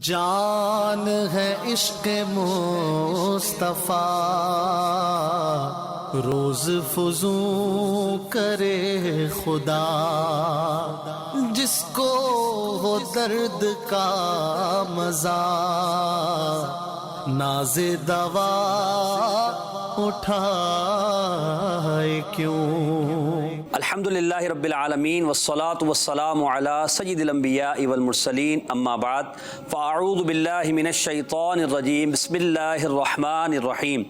جان ہے عشق مصطفیٰ، روز فزوں کرے خدا، جس کو ہو درد کا مزہ، ناز دوا اٹھائے کیوں۔ الحمدللہ رب العالمین والصلاة والسلام علی سید الانبیاء والمرسلین، اما بعد فاعوذ باللہ من الشیطان الرجیم، بسم اللہ الرحمن الرحیم۔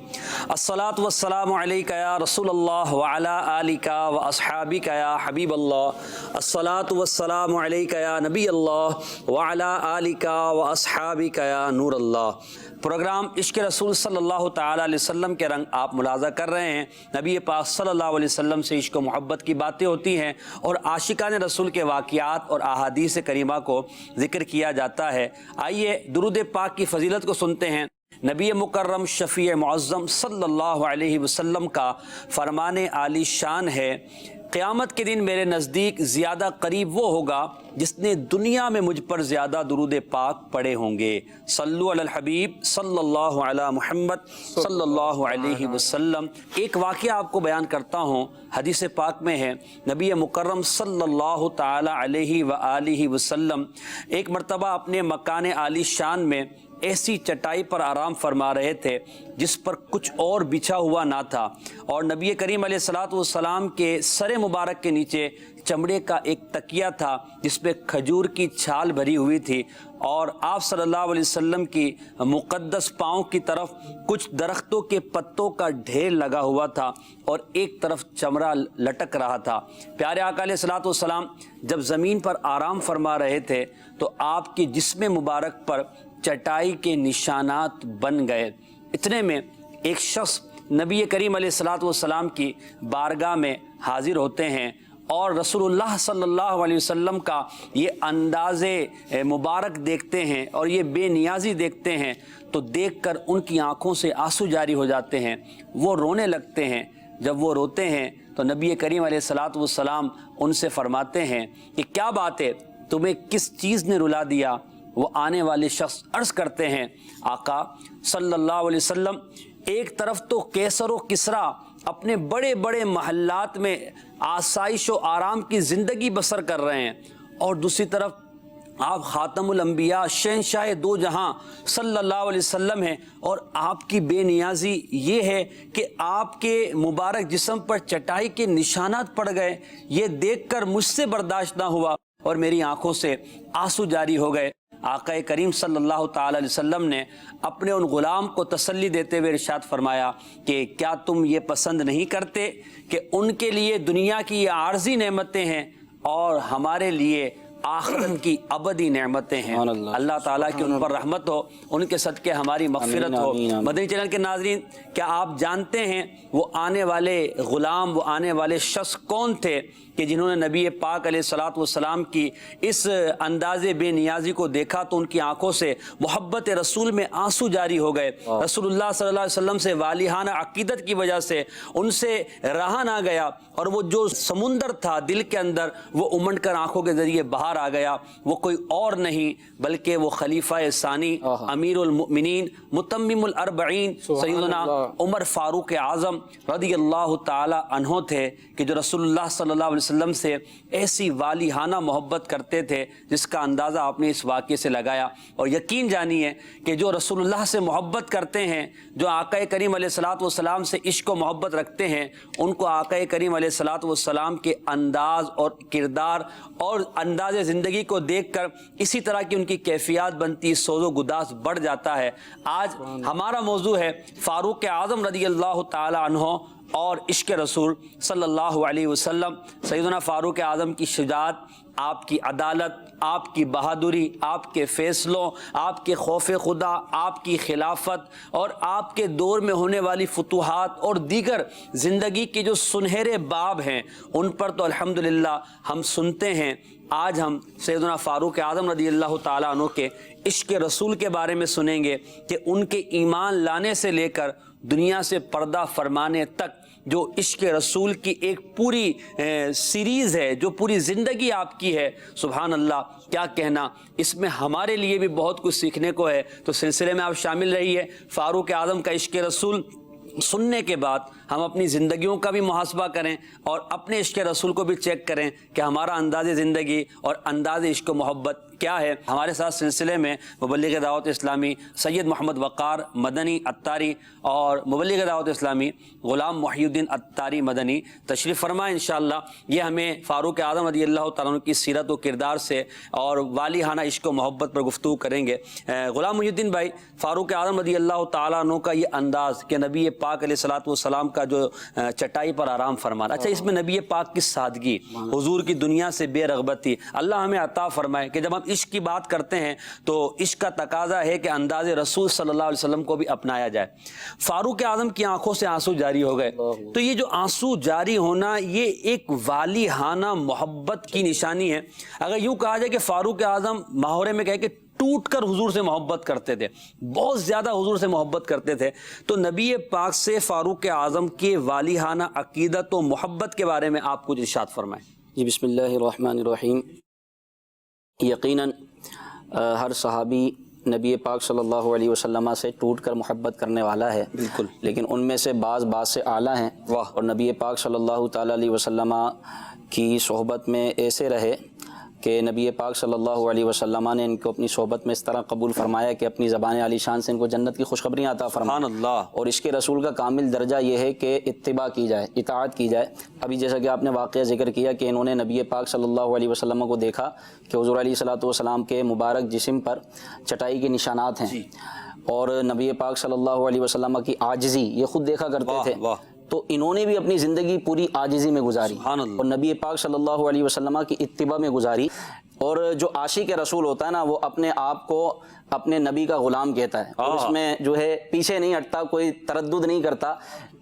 الصلاة والسلام علیکہ یا رسول اللہ وعلی آلکہ واصحابکہ یا حبیب اللہ۔ الصلاة والسلام علیکہ یا نبی اللہ وعلی آلکہ واصحابکہ یا نور اللہ۔ پروگرام عشق رسول صلی اللہ تعالیٰ علیہ وسلم کے رنگ آپ ملاحظہ کر رہے ہیں۔ نبی پاک صلی اللہ علیہ وسلم سے عشق و محبت کی باتیں ہوتی ہیں اور عاشقان رسول کے واقعات اور احادیث کریمہ کو ذکر کیا جاتا ہے۔ آئیے درود پاک کی فضیلت کو سنتے ہیں۔ نبی مکرم شفیع معظم صلی اللہ علیہ وسلم کا فرمان عالی شان ہے، قیامت کے دن میرے نزدیک زیادہ قریب وہ ہوگا جس نے دنیا میں مجھ پر زیادہ درود پاک پڑھے ہوں گے۔ صلو علی الحبیب صلی اللہ علی محمد صلی اللہ علیہ وسلم۔ ایک واقعہ آپ کو بیان کرتا ہوں، حدیث پاک میں ہے، نبی مکرم صلی اللہ تعالی علیہ وآلہ وسلم ایک مرتبہ اپنے مکان عالی شان میں ایسی چٹائی پر آرام فرما رہے تھے جس پر کچھ اور بچھا ہوا نہ تھا، اور نبی کریم علیہ الصلوۃ والسلام کے سر مبارک کے نیچے چمڑے کا ایک تکیہ تھا جس پہ کھجور کی چھال بھری ہوئی تھی، اور آپ صلی اللہ علیہ وسلم کی مقدس پاؤں کی طرف کچھ درختوں کے پتوں کا ڈھیر لگا ہوا تھا اور ایک طرف چمڑا لٹک رہا تھا۔ پیارے آقا علیہ الصلوۃ والسلام جب زمین پر آرام فرما رہے تھے تو آپ کے جسم مبارک پر چٹائی کے نشانات بن گئے۔ اتنے میں ایک شخص نبی کریم علیہ الصلوۃ والسلام کی بارگاہ میں حاضر ہوتے ہیں اور رسول اللہ صلی اللہ علیہ وسلم کا یہ انداز مبارک دیکھتے ہیں اور یہ بے نیازی دیکھتے ہیں تو دیکھ کر ان کی آنکھوں سے آنسو جاری ہو جاتے ہیں، وہ رونے لگتے ہیں۔ جب وہ روتے ہیں تو نبی کریم علیہ الصلوۃ والسلام ان سے فرماتے ہیں کہ کیا بات ہے، تمہیں کس چیز نے رلا دیا؟ وہ آنے والے شخص عرض کرتے ہیں، آقا صلی اللہ علیہ وسلم، ایک طرف تو کیسر و کسریٰ اپنے بڑے بڑے محلات میں آسائش و آرام کی زندگی بسر کر رہے ہیں، اور دوسری طرف آپ خاتم الانبیاء شہنشاہ دو جہاں صلی اللہ علیہ وسلم ہیں، اور آپ کی بے نیازی یہ ہے کہ آپ کے مبارک جسم پر چٹائی کے نشانات پڑ گئے۔ یہ دیکھ کر مجھ سے برداشت نہ ہوا اور میری آنکھوں سے آنسو جاری ہو گئے۔ آقا کریم صلی اللہ تعالی علیہ وسلم نے اپنے ان غلام کو تسلی دیتے ہوئے ارشاد فرمایا کہ کیا تم یہ پسند نہیں کرتے کہ ان کے لیے دنیا کی یہ عارضی نعمتیں ہیں اور ہمارے لیے آخرت کی ابدی نعمتیں ہیں۔ اللہ تعالیٰ کی ان پر رحمت ہو، ان کے صدقے ہماری مغفرت ہو۔ مدنی چینل کے ناظرین، کیا آپ جانتے ہیں وہ آنے والے غلام، وہ آنے والے شخص کون تھے کہ جنہوں نے نبی پاک علیہ الصلوۃ والسلام کی اس انداز بے نیازی کو دیکھا تو ان کی آنکھوں سے محبت رسول میں آنسو جاری ہو گئے؟ رسول اللہ صلی اللہ علیہ وسلم سے والہانہ عقیدت کی وجہ سے ان سے رہا نہ گیا، اور وہ جو سمندر تھا دل کے اندر وہ امنڈ کر آنکھوں کے ذریعے باہر آ گیا۔ وہ کوئی اور نہیں بلکہ وہ خلیفہ ثانی، امیر المؤمنین، متمم الاربعین، سیدنا عمر فاروق اعظم رضی اللہ تعالی عنہ تھے کہ جو رسول اللہ صلی اللہ علیہ وسلم سے ایسی والہانہ محبت کرتے تھے جس کا اندازہ آپ نے اس واقعے سے لگایا۔ اور یقین جانیے کہ جو رسول اللہ سے محبت کرتے ہیں، جو آقا کریم علیہ الصلوۃ والسلام سے عشق و محبت رکھتے ہیں، ان کو آقا کریم علیہ الصلوۃ والسلام کے انداز اور کردار اور انداز زندگی کو دیکھ کر اسی طرح کی ان کی کیفیات بنتی، سوز و گداز بڑھ جاتا ہے۔ آج ہمارا موضوع ہے فاروق اعظم رضی اللہ تعالی عنہ اور عشق رسول صلی اللہ علیہ وسلم۔ سیدنا فاروق اعظم کی شجاعت، آپ کی عدالت، آپ کی بہادری، آپ کے فیصلوں، آپ کے خوف خدا، آپ کی خلافت اور آپ کے دور میں ہونے والی فتوحات اور دیگر زندگی کے جو سنہرے باب ہیں ان پر تو الحمدللہ ہم سنتے ہیں۔ آج ہم سیدنا فاروق اعظم رضی اللہ تعالیٰ عنہ کے عشق رسول کے بارے میں سنیں گے کہ ان کے ایمان لانے سے لے کر دنیا سے پردہ فرمانے تک جو عشق رسول کی ایک پوری سیریز ہے، جو پوری زندگی آپ کی ہے، سبحان اللہ کیا کہنا، اس میں ہمارے لیے بھی بہت کچھ سیکھنے کو ہے۔ تو سلسلے میں آپ شامل رہیے۔ فاروق اعظم کا عشق رسول سننے کے بعد ہم اپنی زندگیوں کا بھی محاسبہ کریں اور اپنے عشق رسول کو بھی چیک کریں کہ ہمارا انداز زندگی اور انداز عشق و محبت کیا ہے۔ ہمارے ساتھ سلسلے میں مبلغ دعوت اسلامی سید محمد وقار مدنی عطاری اور مبلغ دعوت اسلامی غلام محی الدین عطاری مدنی تشریف فرمائیں انشاءاللہ۔ یہ ہمیں فاروق اعظم رضی اللہ تعالیٰ عنہ کی سیرت و کردار سے اور والیانہ عشق و محبت پر گفتگو کریں گے۔ غلام محی الدین بھائی، فاروق اعظم رضی اللہ تعالیٰ عنہ کا یہ انداز کہ نبی پاک علیہ الصلوۃ والسلام کا جو چٹائی پر آرام فرمانا، اچھا اس میں نبی پاک کی سادگی، حضور کی دنیا سے بے رغبتی، اللہ ہمیں عطا فرمائے کہ جب ہم عشق کی بات کرتے ہیں تو عشق کا تقاضا ہے کہ انداز رسول صلی اللہ علیہ وسلم کو بھی اپنایا جائے۔ فاروق اعظم کی آنکھوں سے آنسو جاری ہو گئے، تو یہ جو آنسو جاری ہونا یہ ایک والیانہ محبت کی نشانی ہے۔ اگر یوں کہا جائے کہ فاروق اعظم محاورے میں کہے کہ ٹوٹ کر حضور سے محبت کرتے تھے، بہت زیادہ حضور سے محبت کرتے تھے، تو نبی پاک سے فاروق اعظم کے والیانہ عقیدت و محبت کے بارے میں آپ کچھ ارشاد فرمائیں۔ جی بسم اللہ الرحمن الرحیم۔ یقیناً ہر صحابی نبی پاک صلی اللہ علیہ وسلم سے ٹوٹ کر محبت کرنے والا ہے، بالکل، لیکن ان میں سے بعض سے اعلیٰ ہیں، اور نبی پاک صلی اللہ تعالیٰ علیہ وسلم کی صحبت میں ایسے رہے کہ نبی پاک صلی اللہ علیہ وسلم نے ان کو اپنی صحبت میں اس طرح قبول فرمایا کہ اپنی زبان عالی شان سے ان کو جنت کی خوشخبریاں عطا فرمائیں۔ سبحان اللہ۔ اور عشق رسول کا کامل درجہ یہ ہے کہ اتباع کی جائے، اطاعت کی جائے۔ ابھی جیسا کہ آپ نے واقعہ ذکر کیا کہ انہوں نے نبی پاک صلی اللہ علیہ وسلم کو دیکھا کہ حضور علیہ الصلوۃ والسلام کے مبارک جسم پر چٹائی کے نشانات ہیں، اور نبی پاک صلی اللہ علیہ وسلم کی عاجزی یہ خود دیکھا کرتے تھے، تو انہوں نے بھی اپنی زندگی پوری عاجزی میں گزاری اور نبی پاک صلی اللہ علیہ وسلم کی اتباع میں گزاری۔ اور جو عاشق رسول ہوتا ہے نا، وہ اپنے آپ کو اپنے نبی کا غلام کہتا ہے، اور اس میں جو ہے پیچھے نہیں ہٹتا، کوئی تردد نہیں کرتا۔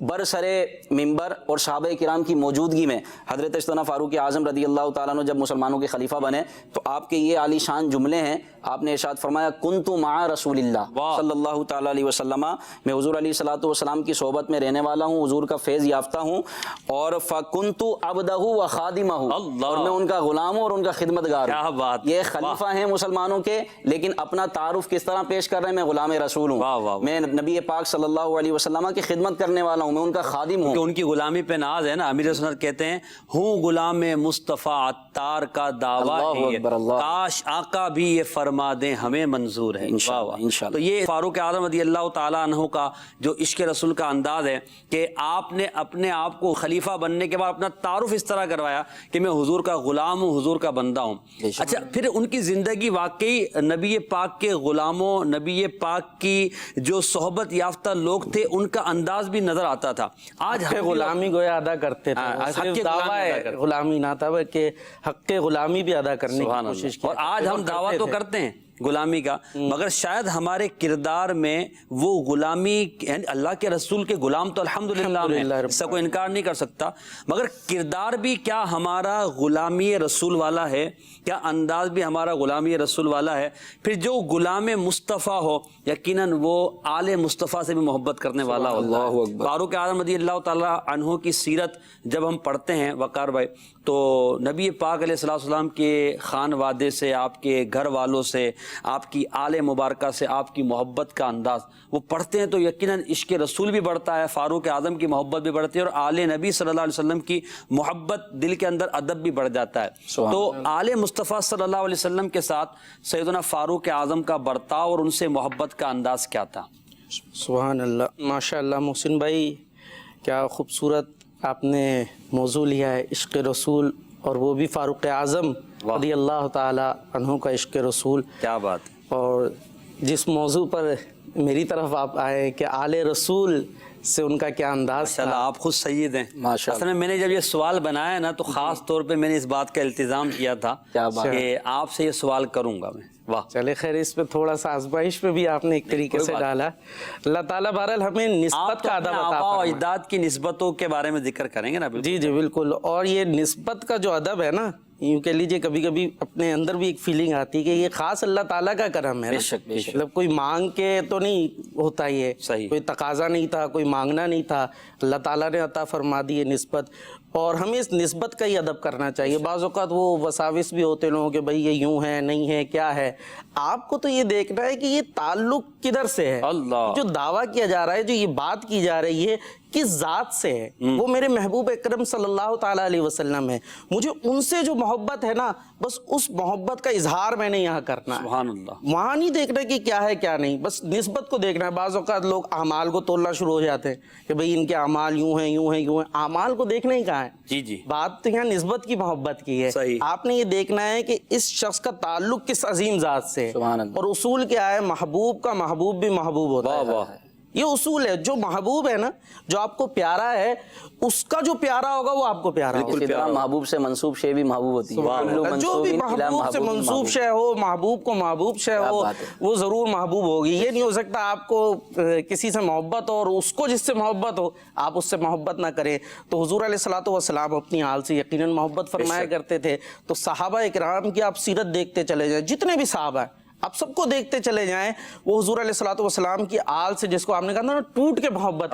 برسرے ممبر اور صحابہ کرام کی موجودگی میں حضرت سیدنا فاروق اعظم رضی اللہ تعالیٰ عنہ جب مسلمانوں کے خلیفہ بنے تو آپ کے یہ عالی شان جملے ہیں۔ آپ نے ارشاد فرمایا کنت مع رسول اللہ صلی اللہ تعالیٰ علیہ وسلم، میں حضور علیہ الصلوۃ والسلام کی صحبت میں رہنے والا ہوں، حضور کا فیض یافتہ ہوں، اور فکنت عبدہ و خادمہ، اور میں ان کا غلام ہوں اور ان کا خدمت گار ہوں۔ یہ خلیفہ ہیں مسلمانوں کے، لیکن اپنا تعارف کس طرح پیش کر رہے ہیں؟ میں غلام رسول ہوں، میں نبی پاک صلی اللہ علیہ وسلم کی خدمت کرنے والا ہوں، میں ان کا خادم ہوں۔ کہ ان کی غلامی پہ ناز ہے نا۔ امیر سنت کہتے ہیں ہوں غلام مصطفیٰ عطار کا دعویٰ ہے، کاش آقا بھی یہ فرما دیں ہمیں منظور ہے۔ انشاءاللہ۔ تو یہ فاروق اعظم رضی اللہ تعالیٰ عنہ کا جو عشق رسول کا انداز ہے کہ آپ نے اپنے آپ کو خلیفہ بننے کے بعد اپنا تعارف اس طرح کروایا کہ میں حضور کا غلام ہوں، حضور کا بندہ ہوں۔ اچھا پھر ان کی زندگی واقعی نبی پاک کے غلاموں، نبی پاک کی جو صحبت یافتہ لوگ تھے ان کا انداز بھی نظر آتا تھا۔ آج حق غلامی گویا ادا کرتے تھے، صرف دعویٰ غلامی نہ تھا بلکہ حق غلامی بھی ادا کرنے کی کوشش کی۔ اور آج ہم دعویٰ تو کرتے ہیں غلامی کا، مگر شاید ہمارے کردار میں وہ غلامی، یعنی اللہ کے رسول کے غلام تو الحمدللہ ہیں، اس کا کوئی انکار نہیں کر سکتا، مگر کردار بھی کیا ہمارا غلامی رسول والا ہے؟ کیا انداز بھی ہمارا غلامی رسول والا ہے؟ پھر جو غلام مصطفیٰ ہو یقیناً وہ آل مصطفیٰ سے بھی محبت کرنے والا ہوتا ہے۔ فاروق اعظم رضی اللہ تعالیٰ عنہ کی سیرت جب ہم پڑھتے ہیں وقار بھائی، تو نبی پاک علیہ السلام کے خانوادے سے، آپ کے گھر والوں سے، آپ کی آل مبارکہ سے آپ کی محبت کا انداز وہ پڑھتے ہیں تو یقیناً عشق رسول بھی بڑھتا ہے، فاروق اعظم کی محبت بھی بڑھتی ہے، اور آل نبی صلی اللہ علیہ وسلم کی محبت، دل کے اندر ادب بھی بڑھ جاتا ہے۔ تو آل مصطفیٰ صلی اللہ علیہ وسلم کے ساتھ سیدنا فاروق اعظم کا برتاؤ اور ان سے محبت کا انداز کیا تھا؟ سبحان اللہ، ماشاء اللہ محسن بھائی، کیا خوبصورت آپ نے موضوع لیا ہے، عشق رسول، اور وہ بھی فاروق اعظم رضی اللہ تعالی عنہ کا عشق رسول۔ کیا بات! اور جس موضوع پر میری طرف آپ آئے کہ آل رسول سے ان کا کیا انداز تھا۔ آپ خود سید ہیں ماشاءاللہ۔ اصل میں نے جب یہ سوال بنایا نا تو خاص طور پہ میں نے اس بات کا التزام کیا تھا کہ آپ سے یہ سوال کروں گا میں۔ واہ، چلے خیر، اس پہ تھوڑا سا آزمائش پہ بھی آپ نے ایک طریقے سے ڈالا۔ اللہ تعالیٰ بہرحال ہمیں نسبت کا ادب عطا آبا و فرمائے۔ اجداد کی نسبتوں کے بارے میں ذکر کریں گے نا؟ جی جی بالکل، اور یہ نسبت کا جو ادب ہے نا یوں کہہ لیجیے کبھی کبھی اپنے اندر بھی ایک فیلنگ آتی ہے کہ یہ خاص اللہ تعالیٰ کا کرم ہے نا۔ بے شک، بے شک۔ مطلب کوئی مانگ کے تو نہیں ہوتا یہ، صحیح۔ کوئی تقاضا نہیں تھا، کوئی مانگنا نہیں تھا، اللہ تعالیٰ نے عطا فرما دی ہے نسبت، اور ہمیں اس نسبت کا ہی ادب کرنا چاہیے۔ بعض اوقات وہ وساوس بھی ہوتے لوگوں کہ بھئی یہ یوں ہے نہیں ہے کیا ہے، آپ کو تو یہ دیکھنا ہے کہ یہ تعلق کدھر سے ہے، اللہ، جو دعویٰ کیا جا رہا ہے، جو یہ بات کی جا رہی ہے کس ذات سے ہے، وہ میرے محبوب اکرم صلی اللہ تعالیٰ علیہ وسلم ہے۔ مجھے ان سے جو محبت ہے نا، بس اس محبت کا اظہار میں نے یہاں کرنا ہے، سبحان اللہ۔ وہاں نہیں دیکھنا کہ کیا ہے کیا نہیں، بس نسبت کو دیکھنا ہے۔ بعض اوقات لوگ اعمال کو تولنا شروع ہو جاتے ہیں کہ بھئی ان کے اعمال یوں ہیں یوں ہیں یوں ہیں، اعمال کو دیکھنا ہی کہاں ہے، جی جی، بات تو یہاں نسبت کی محبت کی ہے۔ صحیح۔ آپ نے یہ دیکھنا ہے کہ اس شخص کا تعلق کس عظیم ذات سے ہے، سبحان اللہ۔ اور اصول کیا ہے، محبوب کا محبوب بھی محبوب ہوتا واہ ہے، واہ، یہ اصول ہے۔ جو محبوب ہے نا، جو آپ کو پیارا ہے، اس کا جو پیارا ہوگا وہ آپ کو پیارا ہوگا۔ اسی طرح محبوب سے منسوب شے بھی محبوب ہوتی ہے، جو بھی محبوب سے منسوب شے ہو، محبوب کو محبوب شے ہو، وہ ضرور محبوب ہوگی۔ یہ نہیں ہو سکتا آپ کو کسی سے محبت ہو اور اس کو جس سے محبت ہو آپ اس سے محبت نہ کریں۔ تو حضور علیہ الصلوۃ والسلام اپنی آل سے یقیناً محبت فرمایا کرتے تھے۔ تو صحابہ اکرام کی آپ سیرت دیکھتے چلے جائیں، جتنے بھی صحابہ ہیں آپ سب کو دیکھتے چلے جائیں، وہ حضور علیہ الصلوۃ والسلام کی آل سے، جس کو آپ نے کہا نا ٹوٹ کے محبت،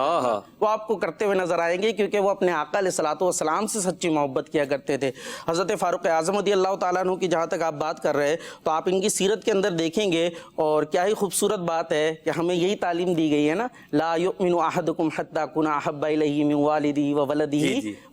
وہ آپ کو کرتے ہوئے نظر آئیں گے، کیونکہ وہ اپنے آقا علیہ الصلوۃ والسلام سے سچی محبت کیا کرتے تھے۔ حضرت فاروق اعظم رضی اللہ تعالیٰ عنہ کی جہاں تک آپ بات کر رہے ہیں، تو آپ ان کی سیرت کے اندر دیکھیں گے، اور کیا ہی خوبصورت بات ہے کہ ہمیں یہی تعلیم دی گئی ہے نا، لا یؤمن احدکم حتی اکون احب الیہ من والدہ وولدہ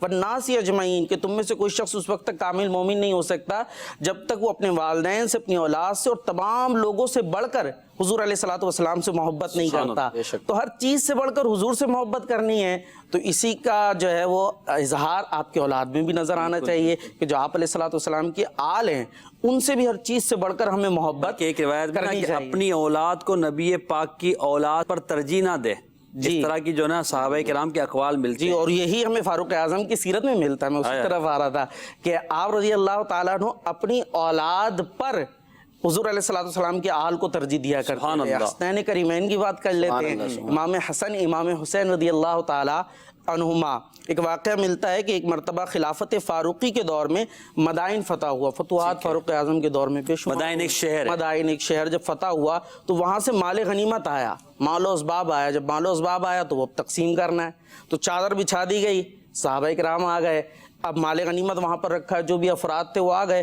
والناس اجمعین، کہ تم میں سے کوئی شخص اس وقت تک کامل مومن نہیں ہو سکتا جب تک وہ اپنے والدین سے، اپنی اولاد سے اور تمام لوگوں سے بڑھ کر حضور علیہ الصلوۃ والسلام سے محبت نہیں کرتا۔ تو ہر چیز سے بڑھ کر حضور سے محبت کرنی ہے، تو اسی کا جو ہے وہ اظہار آپ کے اولاد میں بھی نظر آنا چاہیے کہ جو آپ علیہ الصلوۃ والسلام کی آل ہیں ان سے بھی ہر چیز سے بڑھ کر ہمیں محبت ایک روایت کرنی کہ چاہیے۔ اپنی اولاد کو نبی پاک کی اولاد پر ترجیح نہ دے، جس طرح کی جو نا صحابہ کرام کے اقوال ملتے ہیں۔ اور یہی ہمیں فاروق اعظم کی سیرت میں ملتا ہے۔ میں اسی طرف آ رہا تھا کہ آپ رضی اللہ تعالیٰ عنہ اپنی اولاد پر حضور علیہ الصلوۃ والسلام کی آل کو ترجیح دیا کرتے ہیں۔ حسنین کریمین کی بات کر لیتے ہیں، امام حسن امام حسین رضی اللہ تعالی عنہما۔ ایک واقعہ ملتا ہے کہ ایک مرتبہ خلافت فاروقی کے دور میں مدائن فتح ہوا، فتوحات فاروق اعظم کے دور میں پیش، مدائن ایک شہر ہے، مدائن ایک شہر جب فتح ہوا تو وہاں سے مال غنیمت آیا، مال و اسباب آیا۔ جب مال و اسباب آیا تو وہ تقسیم کرنا ہے، تو چادر بچھا دی گئی، صحابہ کرام آ گئے، اب مال غنیمت وہاں پر رکھا ہے، جو بھی افراد تھے وہ آ گئے۔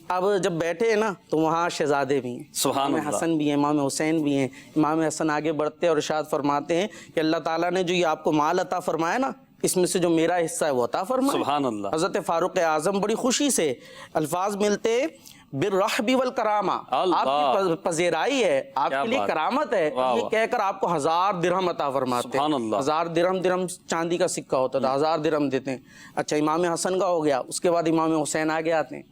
اب جب بیٹھے ہیں نا تو وہاں شہزادے بھی ہیں، سبحان امام حسن بھی ہیں، امام حسین بھی ہیں۔ امام حسن آگے بڑھتے اور ارشاد فرماتے ہیں کہ اللہ تعالیٰ نے جو یہ آپ کو مال عطا فرمایا نا، اس میں سے جو میرا حصہ ہے وہ عطا فرمائے۔ سبحان اللہ۔ حضرت فاروق اعظم بڑی خوشی سے، الفاظ ملتے بالرحب والکرامہ، آپ کی پذیرائی ہے، آپ کے لیے کرامت ہے، یہ کہہ کر آپ کو 1000 درہم عطا فرماتے ہیں۔ 1000 درہم چاندی کا سکہ ہوتا تھا، 1000 درہم دیتے ہیں۔ اچھا امام حسن کا ہو گیا، اس کے بعد امام حسین آگے آتے ہیں،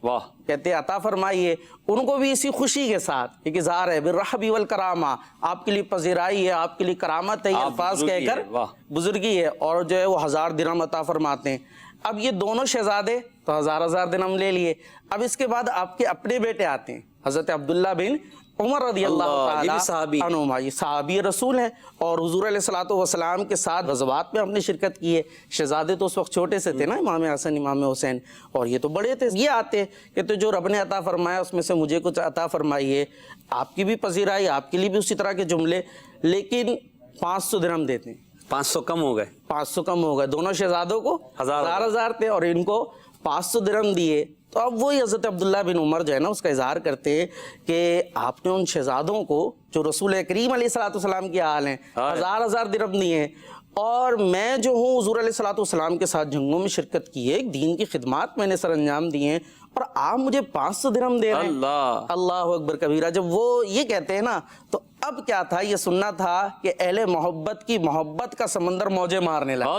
کہتے ہیں عطا فرمائیے۔ ان کو بھی اسی خوشی کے ساتھ ایک اظہار ہے بالرحب والکرامہ، آپ کے لیے پذیرائی ہے، آپ کے لیے کرامت ہے، یہ الفاظ کہہ کر بزرگی ہے، اور جو ہے وہ 1000 درہم عطا فرماتے ہیں۔ اب یہ دونوں شہزادے تو 1000 درہم لے لیے۔ اب اس کے بعد آپ کے اپنے بیٹے آتے ہیں، حضرت عبداللہ بن عمر رضی اللہ تعالیٰ عنہما، یہ صحابی رسول ہیں، اور حضور علیہ الصلوۃ والسلام کے ساتھ غزوات میں ہم نے شرکت کی ہے۔ شہزادے تو اس وقت چھوٹے سے تھے نا، امام حسن امام حسین، اور یہ تو بڑے تھے۔ یہ آتے کہ تو جو رب نے عطا فرمایا اس میں سے مجھے کچھ عطا فرمائیے، آپ کی بھی پذیرائی، آپ کے لیے بھی اسی طرح کے جملے، لیکن 500 درہم دیتے ہیں۔ 500 کم ہو گئے، 500 کم ہو گئے، دونوں شہزادوں کو 1000 تھے اور ان کو 500 درہم دیے۔ تو اب وہی حضرت عبداللہ بن عمر جو ہے نا اس کا اظہار کرتے ہیں کہ آپ نے ان شہزادوں کو جو رسول کریم علیہ الصلوۃ والسلام کی آل ہیں 1000 درہم دیے، اور میں جو ہوں حضور علیہ الصلوۃ والسلام کے ساتھ جنگوں میں شرکت کی ہے، دین کی خدمات میں نے سر انجام دی ہیں، اور آپ مجھے 500 درہم دے رہے ہیں۔ اللہ اکبر کبیرہ۔ جب وہ یہ کہتے ہیں نا تو اب کیا تھا، یہ سننا تھا کہ اہل محبت کی محبت کا سمندر موجیں مارنے لگا،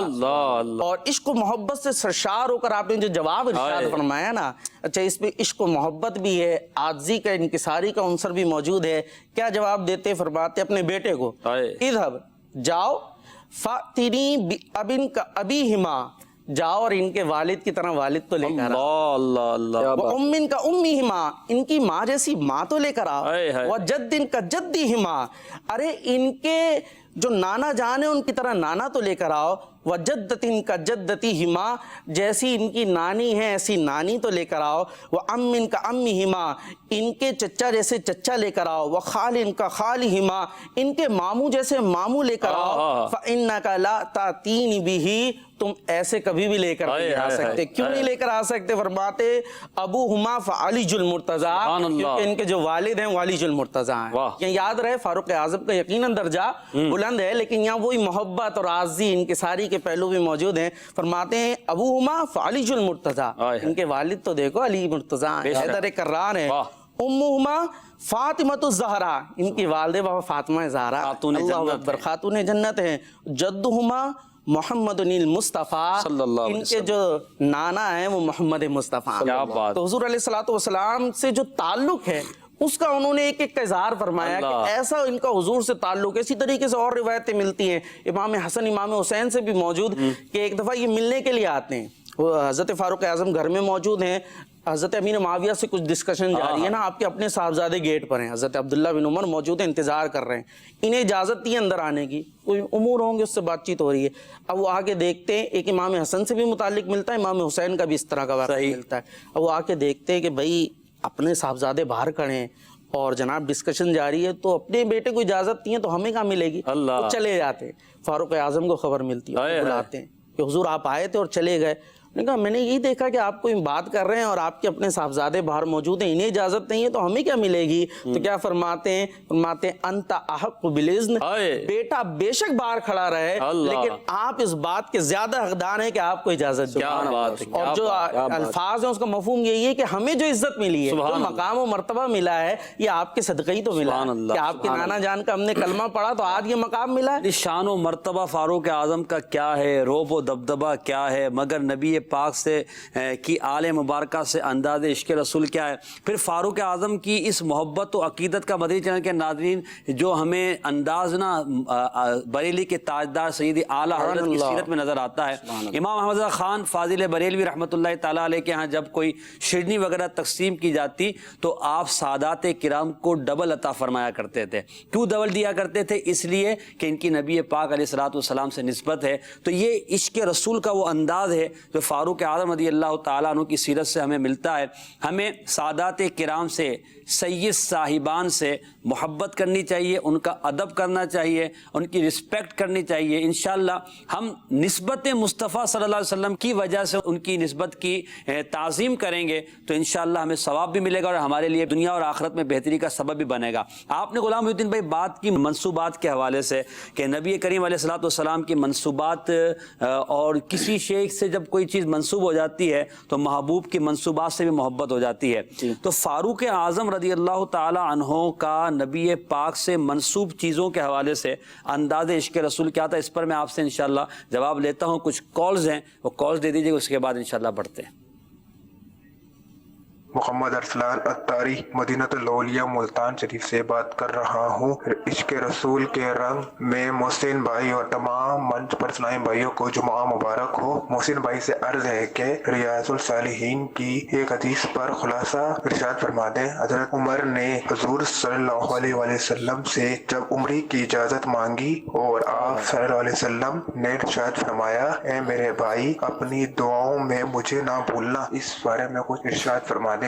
اور عشق و محبت سے سرشار ہو کر آپ نے جو جواب ارشاد فرمایا نا، اچھا اس میں عشق و محبت بھی ہے، عاجزی کا انکساری کا عنصر بھی موجود ہے۔ کیا جواب دیتے؟ فرماتے اپنے بیٹے کو، اذهب، جاؤ، فاتنی بابن کا ابیہما، جاؤ اور ان کے والد کی طرح والد تو لے کر آؤ، وامن کا امیہما، ان کی ماں جیسی ماں تو لے کر آؤ، وجدن کا جدیہما، ارے ان کے جو نانا جان ہیں ان کی طرح نانا تو لے کر آؤ، و جدتن کا جدتی ہما، جیسی ان کی نانی ہے ایسی نانی تو لے کر آؤ، و امن کا امی ہما، ان کے چچا جیسے چچا لے کر آؤ، و خالن کا خال ہما، ان کے ماموں جیسے ماموں لے کر آؤ، فإنک لا تأتینی بہ، تم ایسے کبھی بھی لے کر نہیں آ سکتے۔ کیوں نہیں لے کر آ سکتے؟ فرماتے ابوہما فعلی المرتضیٰ، کیونکہ ان کے جو والد ہیں علی المرتضیٰ ہیں۔ یاد رہے فاروق اعظم کا یقیناً درجہ بلند ہے، لیکن یہاں وہی محبت اور عاجزی ان کے ساری کے پہلو بھی موجود ہیں۔ فرماتے ہیں ابوہما فعلی المرتضیٰ، ان کے والد تو دیکھو علی مرتضیٰ ہیں، حیدر کرار ہیں۔ امہما فاطمۃ الزہرا، ان کی والدہ بابا فاطمہ زہرا، اللہ اکبر، خاتون جنت ہیں۔ جدہما محمد المصطفیٰ، ان کے جو نانا ہیں وہ محمد مصطفیٰ۔ تو حضور علیہ الصلوۃ والسلام سے جو تعلق ہے اس کا انہوں نے ایک ایک کا اظہار فرمایا کہ ایسا ان کا حضور سے تعلق ہے۔ اسی طریقے سے اور روایتیں ملتی ہیں امام حسن امام حسین سے بھی موجود کہ ایک دفعہ یہ ملنے کے لیے آتے ہیں، وہ حضرت فاروق اعظم گھر میں موجود ہیں، حضرت امیر معاویہ سے کچھ ڈسکشن جاری ہے نا، آپ کے اپنے صاحبزادے گیٹ پر ہیں، حضرت عبداللہ بن عمر موجود ہیں، انتظار کر رہے ہیں، انہیں اجازت دی اندر آنے کی، کوئی امور ہوں گے اس سے بات چیت ہو رہی ہے۔ اب وہ آگے دیکھتے ہیں، ایک امام حسن سے بھی متعلق ملتا ہے، امام حسین کا بھی اس طرح کا واقعہ ملتا ہے۔ اب وہ آ کے دیکھتے ہیں کہ بھائی اپنے صاحبزادے باہر کھڑے ہیں اور جناب ڈسکشن جاری ہے، تو اپنے بیٹے کو اجازت نہیں ہے تو ہمیں کہاں ملے گی؟ وہ چلے جاتے ہیں، فاروق اعظم کو خبر ملتی ہے، بلاتے ہیں کہ حضور آپ آئے تھے اور چلے گئے۔ نے کہا میں نے یہی دیکھا کہ آپ کوئی بات کر رہے ہیں اور آپ کے اپنے صاحبزادے باہر موجود ہیں، انہیں اجازت نہیں ہے تو ہمیں کیا ملے گی؟ تو کیا فرماتے ہیں؟ فرماتے ہیں انت احق بالاذن، بیٹا بے شک باہر کھڑا رہے لیکن آپ اس بات کے زیادہ حقدار ہیں کہ آپ کو اجازت دیں۔ اور جو الفاظ ہیں اس کا مفہوم یہی ہے کہ ہمیں جو عزت ملی ہے، جو مقام و مرتبہ ملا ہے، یہ آپ کے صدقے ہی تو ملا ہے کہ آپ کے نانا جان کا ہم نے کلمہ پڑھا تو آج یہ مقام ملا ہے۔ شان و مرتبہ فاروق اعظم کا کیا ہے، روب و دبدبہ کیا ہے، مگر نبی پاک سے کی آل مبارکہ سے انداز عشق رسول کیا ہے۔ پھر فاروق اعظم کی اس محبت و عقیدت کا مدنی چینل کے ناظرین جو ہمیں انداز نا بریلی کے تاجدار سیدی اعلیٰ حضرت کی سیرت میں نظر آتا ہے۔ امام احمد رضا خان فاضل بریلوی رحمۃ اللہ تعالیٰ علیہ کے ہاں جب کوئی شیرنی وغیرہ تقسیم کی جاتی تو آپ سادات کرام کو ڈبل عطا فرمایا کرتے تھے۔ کیوں ڈبل دیا کرتے تھے؟ اس لیے کہ ان کی نبی پاک علیہ الصلوۃ والسلام سے نسبت ہے۔ تو یہ عشق رسول کا وہ انداز ہے جو فاروق اعظم رضی اللہ تعالیٰ عنہ کی سیرت سے ہمیں ملتا ہے۔ ہمیں سادات کرام سے، سید صاحبان سے محبت کرنی چاہیے، ان کا ادب کرنا چاہیے، ان کی رسپیکٹ کرنی چاہیے۔ انشاءاللہ ہم نسبت مصطفیٰ صلی اللہ علیہ وسلم کی وجہ سے ان کی نسبت کی تعظیم کریں گے تو انشاءاللہ ہمیں ثواب بھی ملے گا اور ہمارے لیے دنیا اور آخرت میں بہتری کا سبب بھی بنے گا۔ آپ نے غلام محی الدین بھائی بات کی منصوبات کے حوالے سے کہ نبی کریم علیہ الصلوۃ والسلام کی منصوبات، اور کسی شیخ سے جب کوئی چیز منصوب ہو جاتی ہے تو محبوب کی منصوبات سے بھی محبت ہو جاتی ہے۔ تو فاروق اعظم رضی اللہ تعالی عنہ کا نبی پاک سے منسوب چیزوں کے حوالے سے انداز عشق رسول کیا تھا، اس پر میں آپ سے انشاءاللہ جواب لیتا ہوں۔ کچھ کالز ہیں، وہ کالز دے دیجیے، اس کے بعد انشاءاللہ بڑھتے ہیں۔ محمد ارسلان اتاری مدینہ الاولیاء ملتان شریف سے بات کر رہا ہوں۔ عشق رسول کے رنگ میں محسن بھائی اور تمام منچ پر سنائے بھائیوں کو جمعہ مبارک ہو۔ محسن بھائی سے عرض ہے کہ ریاض الصالحین کی ایک حدیث پر خلاصہ ارشاد فرما دیں۔ حضرت عمر نے حضور صلی اللہ علیہ وآلہ وسلم سے جب عمرے کی اجازت مانگی اور آپ صلی اللہ علیہ وسلم نے ارشاد فرمایا اے میرے بھائی اپنی دعاؤں میں مجھے نہ بھولنا، اس بارے میں کچھ ارشاد فرما دیں۔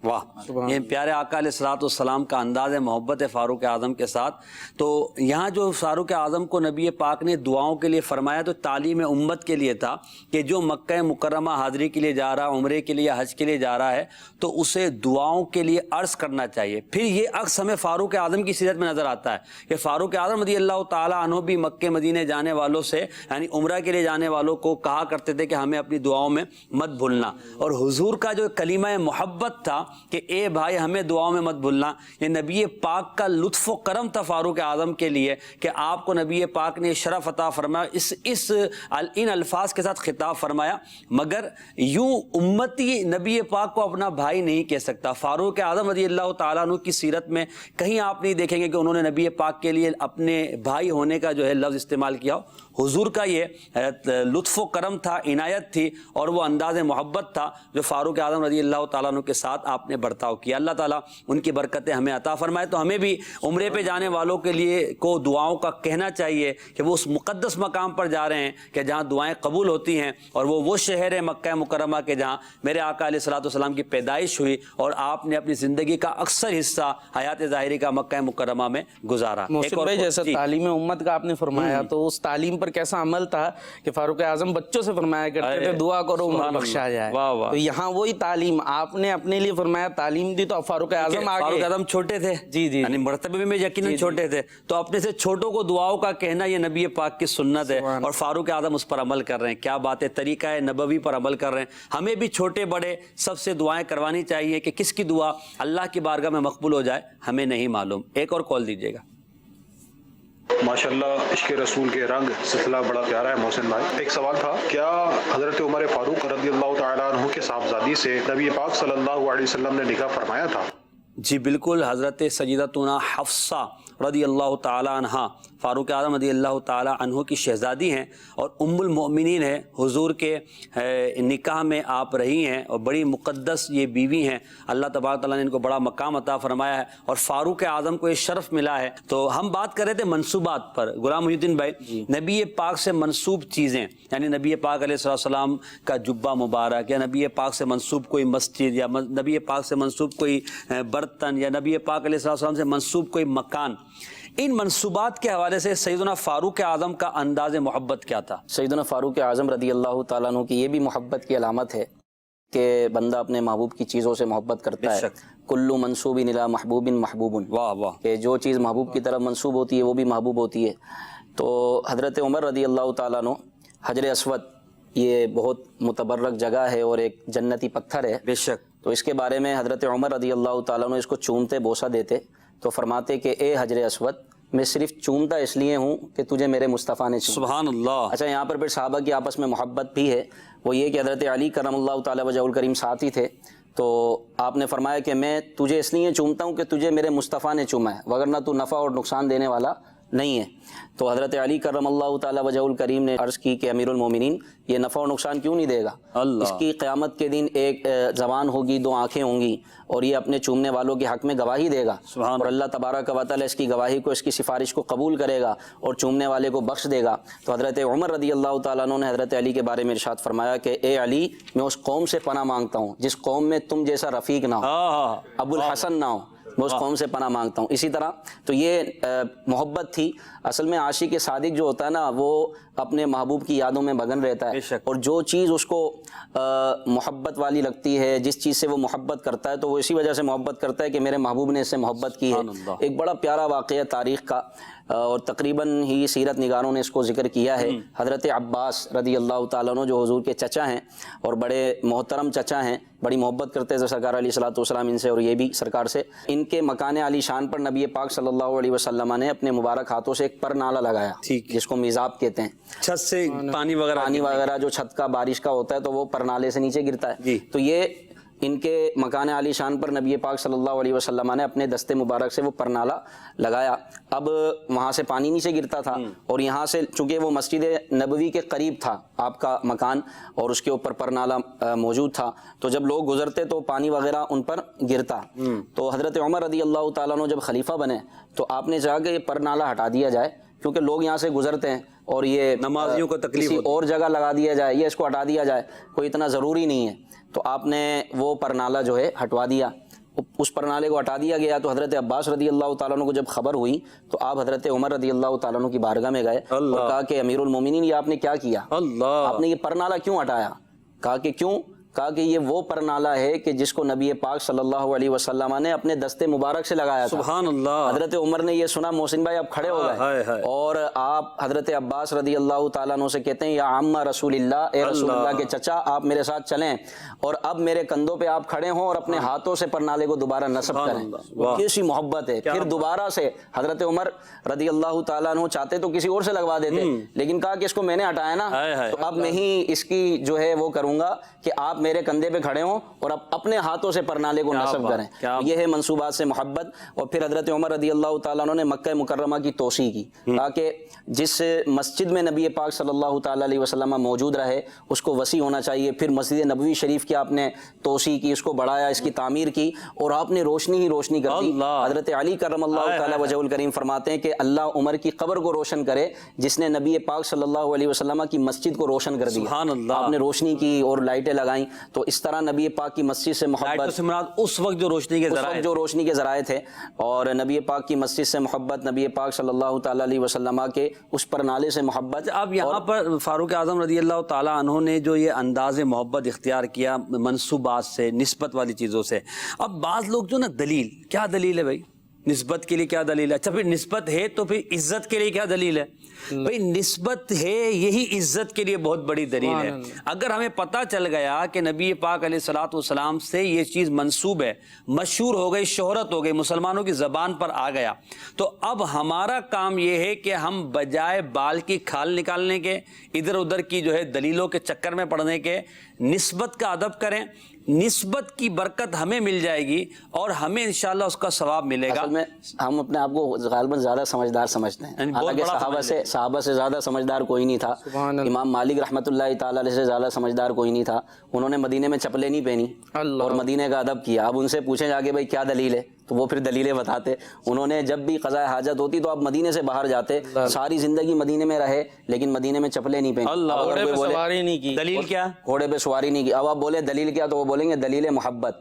واہ، یہ پیارے آقا علیہ الصلوۃ والسلام کا انداز محبت ہے فاروق اعظم کے ساتھ۔ تو یہاں جو فاروق اعظم کو نبی پاک نے دعاؤں کے لیے فرمایا تو تعلیم امت کے لیے تھا کہ جو مکہ مکرمہ حاضری کے لیے جا رہا، عمرے کے لیے یا حج کے لیے جا رہا ہے تو اسے دعاؤں کے لیے عرض کرنا چاہیے۔ پھر یہ عکس ہمیں فاروق اعظم کی سیرت میں نظر آتا ہے کہ فاروق اعظم رضی اللہ تعالیٰ عنہ بھی مکہ مدینے جانے والوں سے، یعنی عمرہ کے لیے جانے والوں کو کہا کرتے تھے کہ ہمیں اپنی دعاؤں میں مت بھولنا۔ اور حضور کا جو کلمہ محبت تھا کہ اے بھائی ہمیں دعاؤں میں مت بھولنا، یہ نبی پاک کا لطف و کرم تھا فاروق اعظم کے لیے کہ آپ کو نبی پاک نے شرف عطا فرمایا، ان الفاظ کے ساتھ خطاب فرمایا۔ مگر یوں امتی نبی پاک کو اپنا بھائی نہیں کہہ سکتا۔ فاروق اعظم رضی اللہ تعالیٰ عنہ کی سیرت میں کہیں آپ نہیں دیکھیں گے کہ انہوں نے نبی پاک کے لیے اپنے بھائی ہونے کا جو ہے لفظ استعمال کیا ہو۔ حضور کا یہ لطف و کرم تھا، عنایت تھی اور وہ انداز محبت تھا جو فاروق اعظم رضی اللہ تعالیٰ عنہ کے ساتھ آپ آپ نے برتاؤ کیا. اللہ تعالیٰ ان کی برکتیں ہمیں عطا فرمائے. تو ہمیں بھی عمرے پہ جانے والوں کے لیے کو دعاؤں کا کہنا چاہیے کہ وہ اس مقدس مقام پر جا رہے ہیں کہ جہاں دعائیں قبول ہوتی ہیں, اور وہ شہر ہے مکہ مکرمہ کے جہاں میرے آقا علیہ الصلوۃ والسلام کی پیدائش ہوئی, اور آپ نے اپنی زندگی کا اکثر حصہ حیات ظاہری کا مکہ مکرمہ میں گزارا. محسن بھائی, جیسا تعلیم امت کا آپ نے فرمایا, تو اس تعلیم پر کیسا عمل تھا کہ فاروق اعظم بچوں سے فرمایا کرتے تھے دعا کرو عمر بخشا جائے. تو یہاں وہی تعلیم آپ نے اپنے لیے فرمایا, تعلیم دی تو فاروق اعظم آگے. فاروق اعظم چھوٹے تھے, جی جی, یعنی مرتبے میں یقیناً چھوٹے تھے, تو اپنے سے چھوٹوں کو دعاؤں کا کہنا یہ نبی پاک کی سنت ہے, اور فاروق اعظم اس پر عمل کر رہے ہیں. کیا بات ہے, طریقہ نبوی پر عمل کر رہے ہیں. ہمیں بھی چھوٹے بڑے سب سے دعائیں کروانی چاہیے کہ کس کی دعا اللہ کی بارگاہ میں مقبول ہو جائے ہمیں نہیں معلوم. ایک اور کال دیجیے گا. ماشاءاللہ, عشق رسول کے رنگ سلسلہ بڑا پیارا ہے محسن بھائی. ایک سوال تھا, کیا حضرت عمر فاروق رضی اللہ تعالیٰ عنہ کے صاحبزادی سے نبی پاک صلی اللہ علیہ وسلم نے نکاح فرمایا تھا؟ جی بالکل, حضرت سیدتنا حفصہ رضی اللہ تعالیٰ عنہ فاروق اعظم رضی اللہ تعالیٰ عنہ کی شہزادی ہیں, اور ام المؤمنین ہیں. حضور کے نکاح میں آپ رہی ہیں, اور بڑی مقدس یہ بیوی ہیں. اللہ تبارک تعالیٰ نے ان کو بڑا مقام عطا فرمایا ہے, اور فاروق اعظم کو یہ شرف ملا ہے. تو ہم بات کر رہے تھے منصوبات پر. غلام محی الدین بھائی, نبی پاک سے منسوب چیزیں, یعنی نبی پاک علیہ السلام کا جبہ مبارک, یا نبی پاک سے منسوب کوئی مسجد, یا نبی پاک سے منسوب کوئی برتن, یا نبی پاک علیہ السلام سے منسوب کوئی مکان, ان منصوبات کے حوالے سے سیدنا فاروق اعظم کا انداز محبت کیا تھا؟ سیدنا فاروق اعظم رضی اللہ تعالیٰ عنہ کی یہ بھی محبت کی علامت ہے کہ بندہ اپنے محبوب کی چیزوں سے محبت کرتا ہے. کلو منصوب الی محبوب محبوب, واہ واہ, کہ جو چیز محبوب کی طرف منصوب ہوتی ہے وہ بھی محبوب ہوتی ہے. تو حضرت عمر رضی اللہ تعالیٰ عنہ, حجر اسود یہ بہت متبرک جگہ ہے اور ایک جنتی پتھر ہے. بے شک. تو اس کے بارے میں حضرت عمر رضی اللہ تعالیٰ عنہ اس کو چومتے بوسہ دیتے تو فرماتے کہ اے حجر اسود, میں صرف چومتا اس لیے ہوں کہ تجھے میرے مصطفیٰ نے چوما. سبحان اللہ. اچھا, یہاں پر پھر صحابہ کی آپس میں محبت بھی ہے. وہ یہ کہ حضرت علی کرم اللہ تعالیٰ وجہ الکریم ساتھی تھے, تو آپ نے فرمایا کہ میں تجھے اس لیے چومتا ہوں کہ تجھے میرے مصطفیٰ نے چوما ہے, وگرنہ تو نفع اور نقصان دینے والا نہیں ہے. تو حضرت علی کرم اللہ تعالیٰ وجہ الکریم نے عرض کی کہ امیر المومنین, یہ نفع اور نقصان کیوں نہیں دے گا؟ اس کی قیامت کے دن ایک زبان ہوگی, دو آنکھیں ہوں گی, اور یہ اپنے چومنے والوں کے حق میں گواہی دے گا, اور اللہ تبارک و تعالیٰ اس کی گواہی کو, اس کی سفارش کو قبول کرے گا اور چومنے والے کو بخش دے گا. تو حضرت عمر رضی اللہ تعالیٰ عنہ نے حضرت علی کے بارے میں ارشاد فرمایا کہ اے علی, میں اس قوم سے پناہ مانگتا ہوں جس قوم میں تم جیسا رفیق نہ ہو, ابو الحسن نہ ہو, میں اس قوم سے پناہ مانگتا ہوں. اسی طرح تو یہ محبت تھی. اصل میں عاشق صادق جو ہوتا ہے نا, وہ اپنے محبوب کی یادوں میں مگن رہتا ہے, اور جو چیز اس کو محبت والی لگتی ہے, جس چیز سے وہ محبت کرتا ہے, تو وہ اسی وجہ سے محبت کرتا ہے کہ میرے محبوب نے اس سے محبت کی ہے. ایک بڑا پیارا واقعہ تاریخ کا, اور تقریباً ہی سیرت نگاروں نے اس کو ذکر کیا ہے. حضرت عباس رضی اللہ تعالیٰ عنہ جو حضور کے چچا ہیں اور بڑے محترم چچا ہیں, بڑی محبت کرتے تھے سرکار علیہ الصلوۃ والسلام ان سے, اور یہ بھی سرکار سے. ان کے مکان علی شان پر نبی پاک صلی اللہ علیہ وسلم نے اپنے مبارک ہاتھوں سے ایک پر نالہ لگایا, جس کو میزاب کہتے ہیں. چھت سے پانی وغیرہ جو چھت کا بارش کا ہوتا ہے تو وہ پر نالے سے نیچے گرتا ہے. تو یہ ان کے مکان علی شان پر نبی پاک صلی اللہ علیہ وسلم نے اپنے دستے مبارک سے وہ پرنالہ لگایا. اب وہاں سے پانی نیچے گرتا تھا, اور یہاں سے چونکہ وہ مسجد نبوی کے قریب تھا آپ کا مکان, اور اس کے اوپر پرنالہ موجود تھا, تو جب لوگ گزرتے تو پانی وغیرہ ان پر گرتا. تو حضرت عمر رضی اللہ تعالیٰ عنہ جب خلیفہ بنے تو آپ نے چاہا کہ یہ پرنالہ ہٹا دیا جائے, کیونکہ لوگ یہاں سے گزرتے ہیں, اور یہ نمازیوں کو تکلیف کسی اور جگہ لگا دیا جائے, یہ اس کو ہٹا دیا جائے, کوئی اتنا ضروری نہیں ہے. تو آپ نے وہ پرنالہ جو ہے ہٹوا دیا. اس پرنالے کو ہٹا دیا گیا. تو حضرت عباس رضی اللہ تعالیٰ عنہ کو جب خبر ہوئی تو آپ حضرت عمر رضی اللہ تعالیٰ عنہ کی بارگاہ میں گئے اور کہا کہ امیر المومنین, یہ آپ نے کیا کیا؟ آپ نے یہ پرنالہ کیوں ہٹایا؟ کہا کہ کیوں؟ کہا کہ یہ وہ پرنالہ ہے کہ جس کو نبی پاک صلی اللہ علیہ وسلم نے اپنے دستے مبارک سے لگایا تھا. سبحان اللہ. حضرت عمر نے یہ سنا, محسن بھائی آپ کھڑے ہو گئے, اور آپ حضرت عباس رضی اللہ تعالیٰ عنہ سے کہتے ہیں یا عم رسول اللہ, اے رسول اللہ کے چچا آپ میرے ساتھ چلیں, اور اب میرے کندھوں پہ آپ کھڑے ہوں اور اپنے ہاتھوں سے پرنالے کو دوبارہ نصب کریں. کیسی محبت ہے. پھر دوبارہ سے حضرت عمر رضی اللہ تعالیٰ عنہ چاہتے تو کسی اور سے لگوا دیتے, لیکن کہا کہ اس کو میں نے ہٹایا نا, تو اب میں ہی اس کی جو ہے وہ کروں گا کہ آپ میرے کندھے پہ کھڑے ہوں اور اب اپنے ہاتھوں سے پرنالے کو نصب کریں. یہ ہے منصوبات سے محبت. اور پھر حضرت عمر رضی اللہ تعالیٰ عنہ نے مکہ مکرمہ کی توسیع کی تاکہ جس مسجد میں نبی پاک صلی اللہ تعالیٰ علیہ وسلم موجود رہے اس کو وسیع ہونا چاہیے. پھر مسجد نبوی شریف کی آپ نے توسیع کی, اس کو بڑھایا, اس کی تعمیر کی, اور آپ نے روشنی ہی روشنی کر دی. حضرت علی کرم اللہ تعالیٰ وجہ الکریم فرماتے ہیں کہ اللہ عمر کی قبر کو روشن کرے جس نے نبی پاک صلی اللہ علیہ وسلم کی مسجد کو روشن کر دیا. آپ نے روشنی کی اور لائٹیں لگائیں. تو اس طرح نبی پاک کی مسجد سے محبت, اس وقت جو روشنی کے ذرائع تھے, اور نبی پاک کی مسجد سے محبت, نبی پاک صلی اللہ تعالیٰ علیہ وسلم کے اس پرنالے سے محبت. اب یہاں پر فاروق اعظم رضی اللہ تعالیٰ عنہ نے جو یہ انداز محبت اختیار کیا منصوبات سے, نسبت والی چیزوں سے, اب بعض لوگ جو نا دلیل, کیا دلیل ہے بھائی نسبت کے لیے, کیا دلیل ہے؟ اچھا پھر نسبت ہے تو پھر عزت کے لیے کیا دلیل ہے؟ بھئی نسبت ہے, یہی عزت کے لیے بہت بڑی دلیل ہے. اگر ہمیں پتہ چل گیا کہ نبی پاک علیہ الصلوۃ والسلام سے یہ چیز منسوب ہے, مشہور ہو گئی, شہرت ہو گئی, مسلمانوں کی زبان پر آ گیا, تو اب ہمارا کام یہ ہے کہ ہم بجائے بال کی کھال نکالنے کے, ادھر ادھر کی جو ہے دلیلوں کے چکر میں پڑنے کے, نسبت کا ادب کریں. نسبت کی برکت ہمیں مل جائے گی اور ہمیں انشاءاللہ اس کا ثواب ملے گا. اصل میں ہم اپنے آپ کو غالباً زیادہ سمجھدار سمجھتے ہیں, حالانکہ صحابہ سے زیادہ سمجھدار کوئی نہیں تھا. امام مالک رحمۃ اللہ تعالیٰ علیہ سے زیادہ سمجھدار کوئی نہیں تھا. انہوں نے مدینے میں چپلیں نہیں پہنی اور مدینے کا ادب کیا. اب ان سے پوچھیں جا کے بھائی کیا دلیل ہے, تو وہ پھر دلیلیں بتاتے. انہوں نے جب بھی قضاء حاجت ہوتی تو آپ مدینے سے باہر جاتے, ساری زندگی مدینے میں رہے لیکن مدینے میں چپلیں نہیں پہنی, گھوڑے پہ سواری نہیں کی. دلیل کیا؟ گھوڑے پہ سواری نہیں کی. اب آپ بولے دلیل کیا, تو وہ بولیں گے دلیل محبت.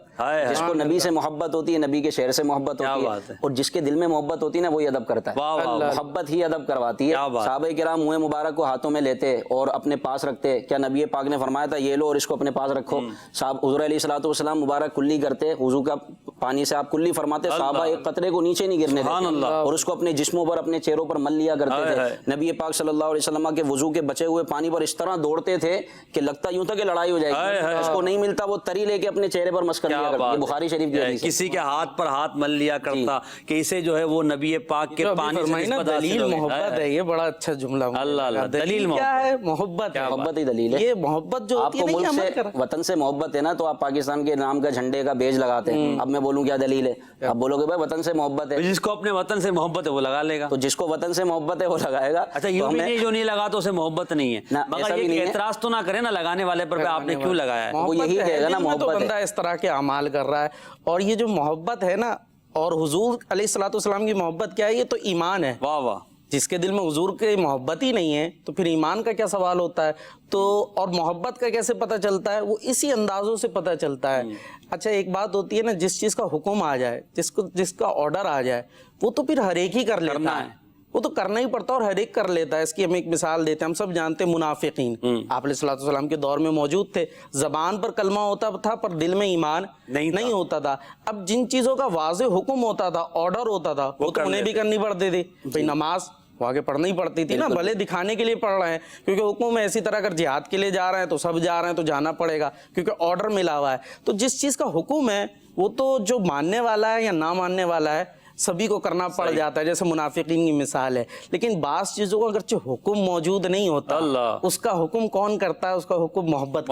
جس کو نبی سے محبت ہوتی ہے, نبی کے شعر سے محبت ہوتی ہے, اور جس کے دل میں محبت ہوتی ہے نا وہی ادب کرتا ہے. محبت ہی ادب کرواتی ہے. صحابہ کرام منہ مبارک کو ہاتھوں میں لیتے اور اپنے پاس رکھتے. کیا نبی پاک نے فرمایا تھا یہ لو اور اس کو اپنے پاس رکھو؟ صاحب حضور علیہ الصلوۃ والسلام مبارک کلی کرتے, وضو کا پانی سے آپ کلی فرماتے, صحابہ ایک قطرے کو نیچے نہیں گرنے دیتے اور اس کو اپنے جسموں پر, اپنے چہروں پر مل لیا کرتے تھے. نبی پاک صلی اللہ علیہ وسلم کے وضو کے بچے ہوئے پانی پر اس طرح دوڑتے تھے کہ لگتا یوں تھا کہ لڑائی ہو جائے گی. اس کو نہیں ملتا وہ تری لے کے اپنے چہرے پر مس کر لیا کرتے. یہ بخاری شریف کی حدیث ہے. کسی کے ہاتھ پر ہاتھ مل لیا کرتا کہ اسے جو ہے وہ نبی پاک کے پانی سے نسبت دلیل محبت ہے. یہ بڑا اچھا جملہ. اللہ دلیل کیا ہے؟ محبت. محبت ہی دلیل ہے. یہ محبت جو آپ کو ملک سے, وطن سے محبت ہے نا, تو آپ پاکستان کے نام کا جھنڈے کا بیج لگاتے ہیں. اب میں بولوں کیا دلیل ہے, آپ بولو گے بھائی وطن سے محبت ہے. جس کو اپنے وطن سے محبت ہے وہ لگا لے گا. تو جس کو وطن سے محبت ہے وہ لگائے گا. اچھا یہ بھی نہیں جو نہیں لگا تو اسے محبت نہیں ہے, مگر یہ اعتراض تو نہ کرے نا لگانے والے پر آپ نے کیوں لگایا ہے. وہ یہی کہے گا نا محبت ہے. بندہ اس طرح کے اعمال کر رہا ہے. اور یہ جو محبت ہے نا, اور حضور علیہ الصلوۃ والسلام کی محبت کیا ہے, یہ تو ایمان ہے. واہ واہ. جس کے دل میں حضور کی محبت ہی نہیں ہے تو پھر ایمان کا کیا سوال ہوتا ہے. تو اور محبت کا کیسے پتہ چلتا ہے, وہ اسی اندازوں سے پتہ چلتا ہے. اچھا ایک بات ہوتی ہے نا, جس چیز کا حکم آ جائے, جس کا آرڈر آ جائے, وہ تو پھر ہر ایک ہی کر لیتا ہے. وہ تو کرنا ہی پڑتا ہے اور ہر ایک کر لیتا ہے. اس کی ہم ایک مثال دیتے ہیں. ہم سب جانتے ہیں منافقین آپ علیہ الصلوۃ والسلام کے دور میں موجود تھے. زبان پر کلمہ ہوتا تھا پر دل میں ایمان نہیں ہوتا تھا. اب جن چیزوں کا واضح حکم ہوتا تھا, آرڈر ہوتا تھا, وہ تو انہیں بھی کرنی پڑتی تھی. بھائی نماز وہ آگے پڑھنا ہی پڑتی تھی نا, بھلے دکھانے کے لیے پڑھ رہے ہیں کیونکہ حکم ہے. اسی طرح اگر جہاد کے لیے جا رہے ہیں تو سب جا رہے ہیں تو جانا پڑے گا کیونکہ آرڈر ملا ہوا ہے. تو جس چیز کا حکم ہے وہ تو جو ماننے والا ہے یا نہ ماننے والا ہے سبھی کو کرنا پڑ جاتا ہے. جیسے منافقین کی مثال ہے. لیکن بعض چیزوں کا اگرچہ حکم موجود نہیں ہوتا, اس کا حکم کون کرتا ہے, اس کا حکم محبت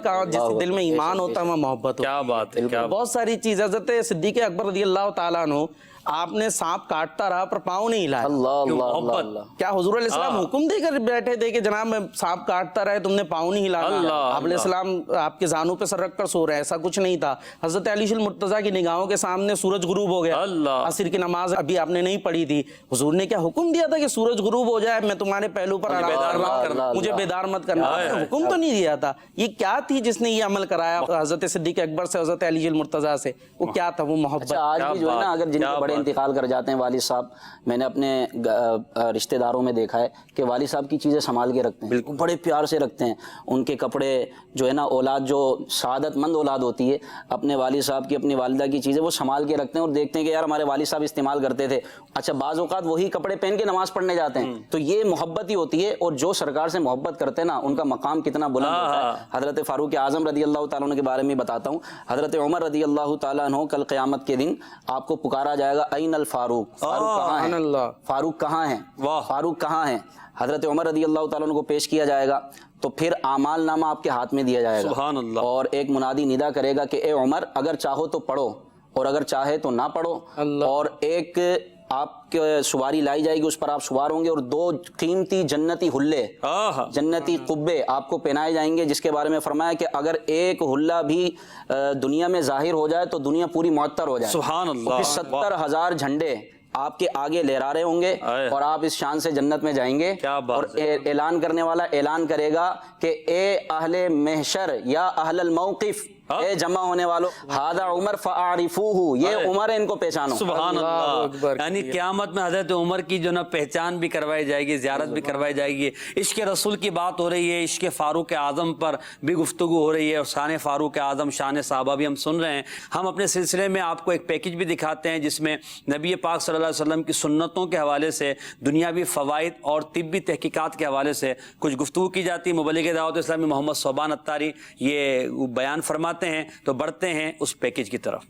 کا. جس دل میں ایمان ہوتا ہے وہ محبت ہوتا ہے. کیا بات ہے. بہت ساری چیز. حضرت صدیق اکبر رضی اللہ تعالیٰ عنہ, آپ نے سانپ کاٹتا رہا پر پاؤں نہیں ہلایا. کیا حضور علیہ السلام حکم دے کر بیٹھے تھے کہ جناب میں سانپ کاٹتا رہے تم نے پاؤں نہیں ہلانا؟ آپ علیہ السلام آپ کے زانوں پہ سر رکھ کر سو رہے, ایسا کچھ نہیں تھا. حضرت علی المرتضیٰ کی نگاہوں کے سامنے سورج غروب ہو گیا, عصر کی نماز ابھی آپ نے نہیں پڑھی تھی, حضور نے کیا حکم دیا تھا کہ سورج غروب ہو جائے میں تمہارے پہلو پر مجھے بیدار مت کرنا؟ حکم تو نہیں دیا تھا. یہ کیا تھی جس نے یہ عمل کرایا حضرت صدیق اکبر سے, حضرت علی المرتضیٰ سے؟ وہ کیا تھا؟ وہ محبت. آج بھی جو ہے نا, اگر جن کے بڑے انتقال کر جاتے ہیں والد صاحب, میں نے اپنے رشتہ داروں میں دیکھا ہے کہ والد صاحب کی چیزیں سنبھال کے رکھتے ہیں, بڑے پیار سے رکھتے ہیں. ان کے کپڑے جو ہے نا, اولاد جو سعادت مند اولاد ہوتی ہے, اپنے والد صاحب کی, اپنی والدہ کی چیزیں وہ سنبھال کے رکھتے ہیں اور دیکھتے ہیں کہ یار ہمارے والد صاحب استعمال کرتے تھے. اچھا بعض اوقات وہی کپڑے پہن کے نماز پڑھنے جاتے ہیں. تو یہ محبت ہی ہوتی ہے. اور جو سرکار سے محبت کرتے ہیں نا, ان کا مقام کتنا بلند ہوتا ہے. حضرت فاروق اعظم رضی اللہ تعالیٰ عنہ کے بارے میں بتاتا ہوں. حضرت عمر رضی اللہ تعالیٰ عنہ کل قیامت کے دن آپ کو پکارا جائے گا جائے گا این الفاروق، فاروق کہاں سبحان ہے، اللہ۔ فاروق کہاں ہیں، واہ۔ فاروق کہاں ہیں؟ حضرت عمر رضی اللہ تعالیٰ عنہ کو پیش کیا جائے گا تو پھر اعمال نامہ آپ کے ہاتھ میں دیا جائے گا، سبحان اللہ۔ اور ایک منادی ندا کرے گا کہ اے عمر اگر چاہو تو پڑھو اور اگر چاہے تو نہ پڑھو، اللہ۔ اور ایک آپ کے سواری لائی جائے گی، اس پر آپ سوار ہوں گے، اور 2 قیمتی جنتی حلے، جنتی قبے آپ کو پہنائے جائیں گے، جس کے بارے میں فرمایا کہ اگر ایک حلہ بھی دنیا میں ظاہر ہو جائے تو دنیا پوری معطر ہو جائے، سبحان اللہ۔ پھر 70,000 جھنڈے آپ کے آگے لہرا رہے ہوں گے اور آپ اس شان سے جنت میں جائیں گے، کیا بات اور اعلان کرنے والا اعلان کرے گا کہ اے اہل محشر یا اہل الموقف، اے جمع ہونے والوں، ھذا عمر فاعرفوہ، یہ عمر ہے، ان کو پہچانو۔ سبحان اللہ اللہ۔ اکبر۔ یعنی قیامت میں حضرت عمر کی جو نا پہچان بھی کروائی جائے گی، زیارت بھی کروائی جائے گی۔ عشق رسول کی بات ہو رہی ہے، عشق فاروق اعظم پر بھی گفتگو ہو رہی ہے، اور شان فاروق اعظم، شان صحابہ بھی ہم سن رہے ہیں۔ ہم اپنے سلسلے میں آپ کو ایک پیکج بھی دکھاتے ہیں جس میں نبی پاک صلی اللہ علیہ وسلم کی سنتوں کے حوالے سے، دنیاوی فوائد اور طبی تحقیقات کے حوالے سے کچھ گفتگو کی جاتی ہے۔ مبلغ دعوت اسلامی محمد صوبان اتاری یہ بیان فرماتے ہیں، تو بڑھتے ہیں اس پیکج کی طرف۔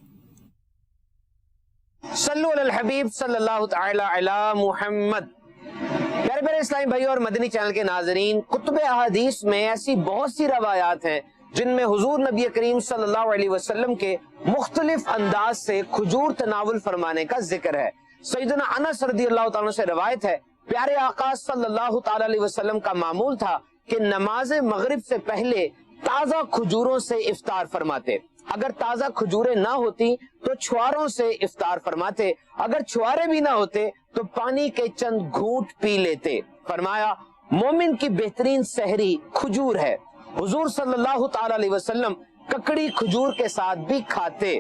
صلو علی الحبیب صلی اللہ تعالی علی محمد۔ پیارے پیارے اسلامی بھائی اور مدنی چینل کے ناظرین، کتب احادیث میں ایسی بہت سی روایات ہیں جن میں حضور نبی کریم صلی اللہ علیہ وسلم کے مختلف انداز سے کھجور تناول فرمانے کا ذکر ہے۔ سیدنا انس رضی اللہ تعالیٰ سے روایت ہے، پیارے آقا صلی اللہ تعالی علیہ وسلم کا معمول تھا کہ نماز مغرب سے پہلے تازہ کھجوروں سے افطار فرماتے، اگر تازہ کھجوریں نہ ہوتی تو چھواروں سے افطار فرماتے، اگر چھوارے بھی نہ ہوتے تو پانی کے چند گھونٹ پی لیتے۔ فرمایا مومن کی بہترین سحری کھجور ہے۔ حضور صلی اللہ تعالی علیہ وسلم ککڑی کھجور کے ساتھ بھی کھاتے۔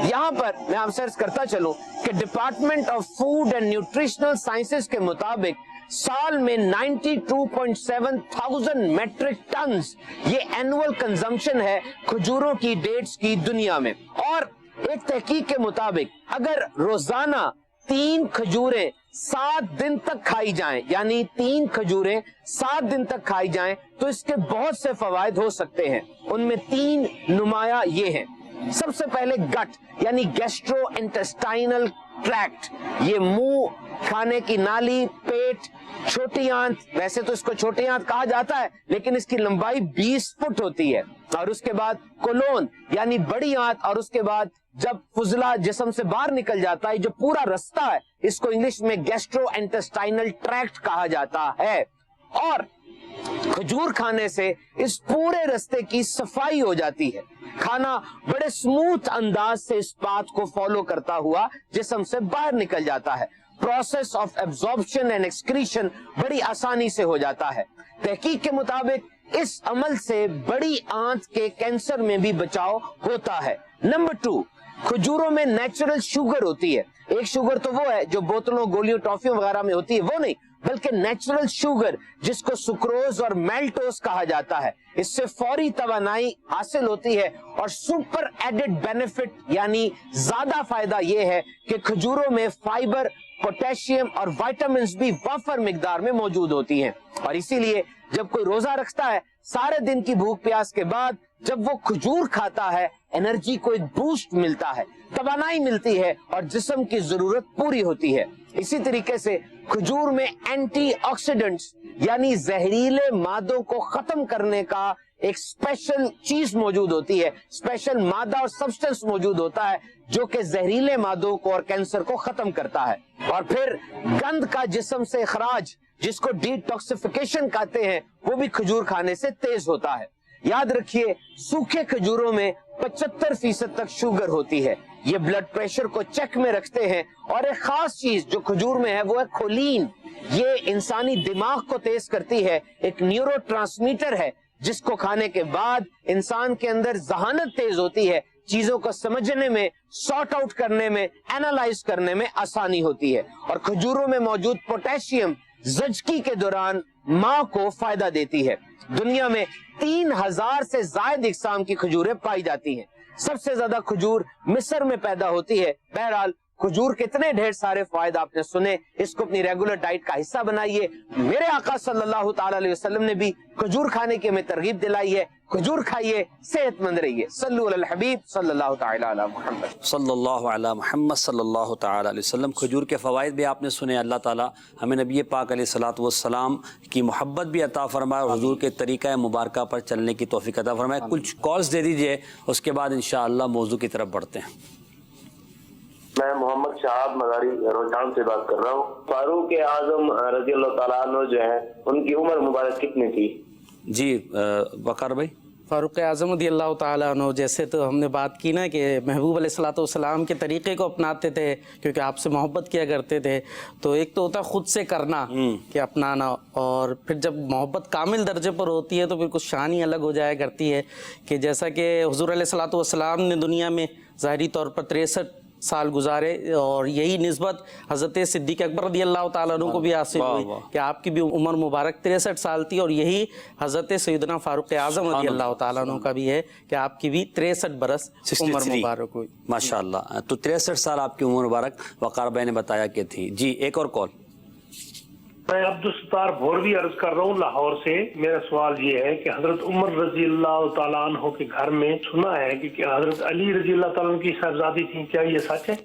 یہاں پر میں آپ سے عرض کرتا چلوں کہ department of food and nutritional sciences کے مطابق سال میں 92.7 thousand میٹرک ٹنز یہ اینول کنزمپشن ہے کھجوروں کی ڈیٹس کی دنیا میں۔ اور ایک تحقیق کے مطابق اگر روزانہ 3 کھجوریں 7 دن تک کھائی جائیں، یعنی 3 کھجوریں 7 دن تک کھائی جائیں تو اس کے بہت سے فوائد ہو سکتے ہیں۔ ان میں 3 نمایاں یہ ہیں۔ سب سے پہلے گٹ یعنی گیسٹرو انٹسٹائنل ٹریکٹ، یہ منہ، کھانے کی نالی، پیٹ، چھوٹی آنت، ویسے تو اس کو چھوٹی آنت کہا جاتا ہے لیکن اس کی لمبائی 20 فٹ ہوتی ہے، اور اس کے بعد کولون یعنی بڑی آنت، اور اس کے بعد جب فضلہ جسم سے باہر نکل جاتا ہے جو پورا رستہ ہے اس کو انگلش میں گیسٹرو انٹسٹائنل ٹریکٹ کہا جاتا ہے۔ اور کھجور کھانے سے اس پورے رستے کی صفائی ہو جاتی ہے، کھانا بڑے سموتھ انداز سے اس بات کو فالو کرتا ہوا جسم سے باہر نکل جاتا ہے، process of absorption and excretion بڑی آسانی سے ہو جاتا ہے۔ تحقیق کے مطابق اس عمل سے بڑی آنت کے کینسر میں بھی بچاؤ ہوتا ہے۔ نمبر 2، کھجوروں میں نیچرل شوگر ہوتی ہے۔ ایک شوگر تو وہ ہے جو بوتلوں، گولیوں، ٹافیوں وغیرہ میں ہوتی ہے، وہ نہیں، بلکہ نیچرل شوگر جس کو سکروز اور میلٹوز کہا جاتا ہے۔ اس سے فوری توانائی حاصل ہوتی ہے، اور سپر ایڈڈ بینیفٹ یعنی زیادہ فائدہ یہ ہے کہ کھجوروں میں فائبر، پوٹیشیم اور وائٹامنز بھی وافر مقدار میں موجود ہوتی ہیں، اور اسی لیے جب کوئی روزہ رکھتا ہے سارے دن کی بھوک پیاس کے بعد جب وہ کھجور کھاتا ہے انرجی کو ایک بوسٹ ملتا ہے، توانائی ملتی ہے اور جسم کی ضرورت پوری ہوتی ہے۔ اسی طریقے سے کھجور میں اینٹی آکسیڈنٹس یعنی زہریلے مادوں کو ختم کرنے کا ایک اسپیشل چیز موجود ہوتی ہے، اسپیشل مادہ اور سبسٹنس موجود ہوتا ہے جو کہ زہریلے مادوں کو اور کینسر کو ختم کرتا ہے۔ اور پھر گند کا جسم سے اخراج جس کو ڈی ٹاکسیفیکیشن کہتے ہیں وہ بھی کھجور کھانے سے تیز ہوتا ہے۔ یاد رکھیے سوکھے کھجوروں میں 75% تک شوگر ہوتی ہے، یہ بلڈ پریشر کو چیک میں رکھتے ہیں، اور ایک خاص چیز جو کھجور میں ہے وہ ہے کولین، یہ انسانی دماغ کو تیز کرتی ہے، ایک نیورو ٹرانسمیٹر ہے جس کو کھانے کے بعد انسان کے اندر ذہانت تیز ہوتی ہے، چیزوں کو سمجھنے میں، سارٹ آؤٹ کرنے میں، اینالائز کرنے میں آسانی ہوتی ہے۔ اور کھجوروں میں موجود پوٹیشیم زچگی کے دوران ماں کو فائدہ دیتی ہے۔ دنیا میں 3000 سے زائد اقسام کی کھجوریں پائی جاتی ہیں، سب سے زیادہ کھجور مصر میں پیدا ہوتی ہے۔ بہرحال کھجور کتنے ڈھیر سارے فوائد آپ نے سنے، اس کو اپنی ریگولر ڈائٹ کا حصہ بنائیے۔ میرے آقا صلی اللہ تعالی علیہ وسلم نے بھی کھجور کھانے کی ہمیں ترغیب دلائی ہے، کھجور کھائیے، صحت مند رہیے. صلو علی الحبیب صلی اللہ تعالی علی محمد. صلی اللہ علی محمد صلی اللہ تعالی علیہ وسلم. کھجور کے فوائد بھی آپ نے سنے. اللہ تعالیٰ ہمیں نبی پاک علیہ الصلوۃ والسلام کی محبت بھی عطا فرمائے اور حضور کے طریقہ مبارکہ پر چلنے کی توفیق عطا فرمائے. کچھ کالز دے دیجئے، اس کے بعد انشاءاللہ موضوع کی طرف بڑھتے ہیں. میں محمد شہاب مزاری روچان سے بات کر رہا ہوں. فاروق اعظم رضی اللہ تعالیٰ عنہ جو ہیں، ان کی عمر مبارک کتنی تھی؟ جی وقار بھائی. فاروق اعظم رضی اللہ تعالیٰ عنہ، جیسے تو ہم نے بات کی نا کہ محبوب علیہ الصلوۃ والسلام کے طریقے کو اپناتے تھے کیونکہ آپ سے محبت کیا کرتے تھے. تو ایک تو ہوتا ہے خود سے کرنا کہ اپنانا، اور پھر جب محبت کامل درجے پر ہوتی ہے تو پھر کچھ شان ہی الگ ہو جایا کرتی ہے. کہ جیسا کہ حضور علیہ الصلوۃ والسلام نے دنیا میں ظاہری طور پر 63 سال گزارے، اور یہی نسبت حضرت صدیق اکبر رضی اللہ تعالیٰ عنہ کو بھی حاصل ہوئی کہ آپ کی بھی عمر مبارک 63 سال تھی، اور یہی حضرت سیدنا فاروق اعظم رضی اللہ تعالیٰ عنہ کا بھی ہے کہ آپ کی بھی 63 برس عمر مبارک ہوئی. ماشاءاللہ. تو 63 سال آپ کی عمر مبارک وقار بھائی نے بتایا کہ تھی. جی ایک اور کال. میں عبدالستار بھوروی عرض کر رہا ہوں لاہور سے. میرا سوال یہ ہے کہ حضرت عمر رضی اللہ تعالیٰ عنہ کے گھر میں سنا ہے کہ حضرت علی رضی اللہ تعالیٰ عنہ کی صاحبزادی تھی، کیا یہ سچ ہے؟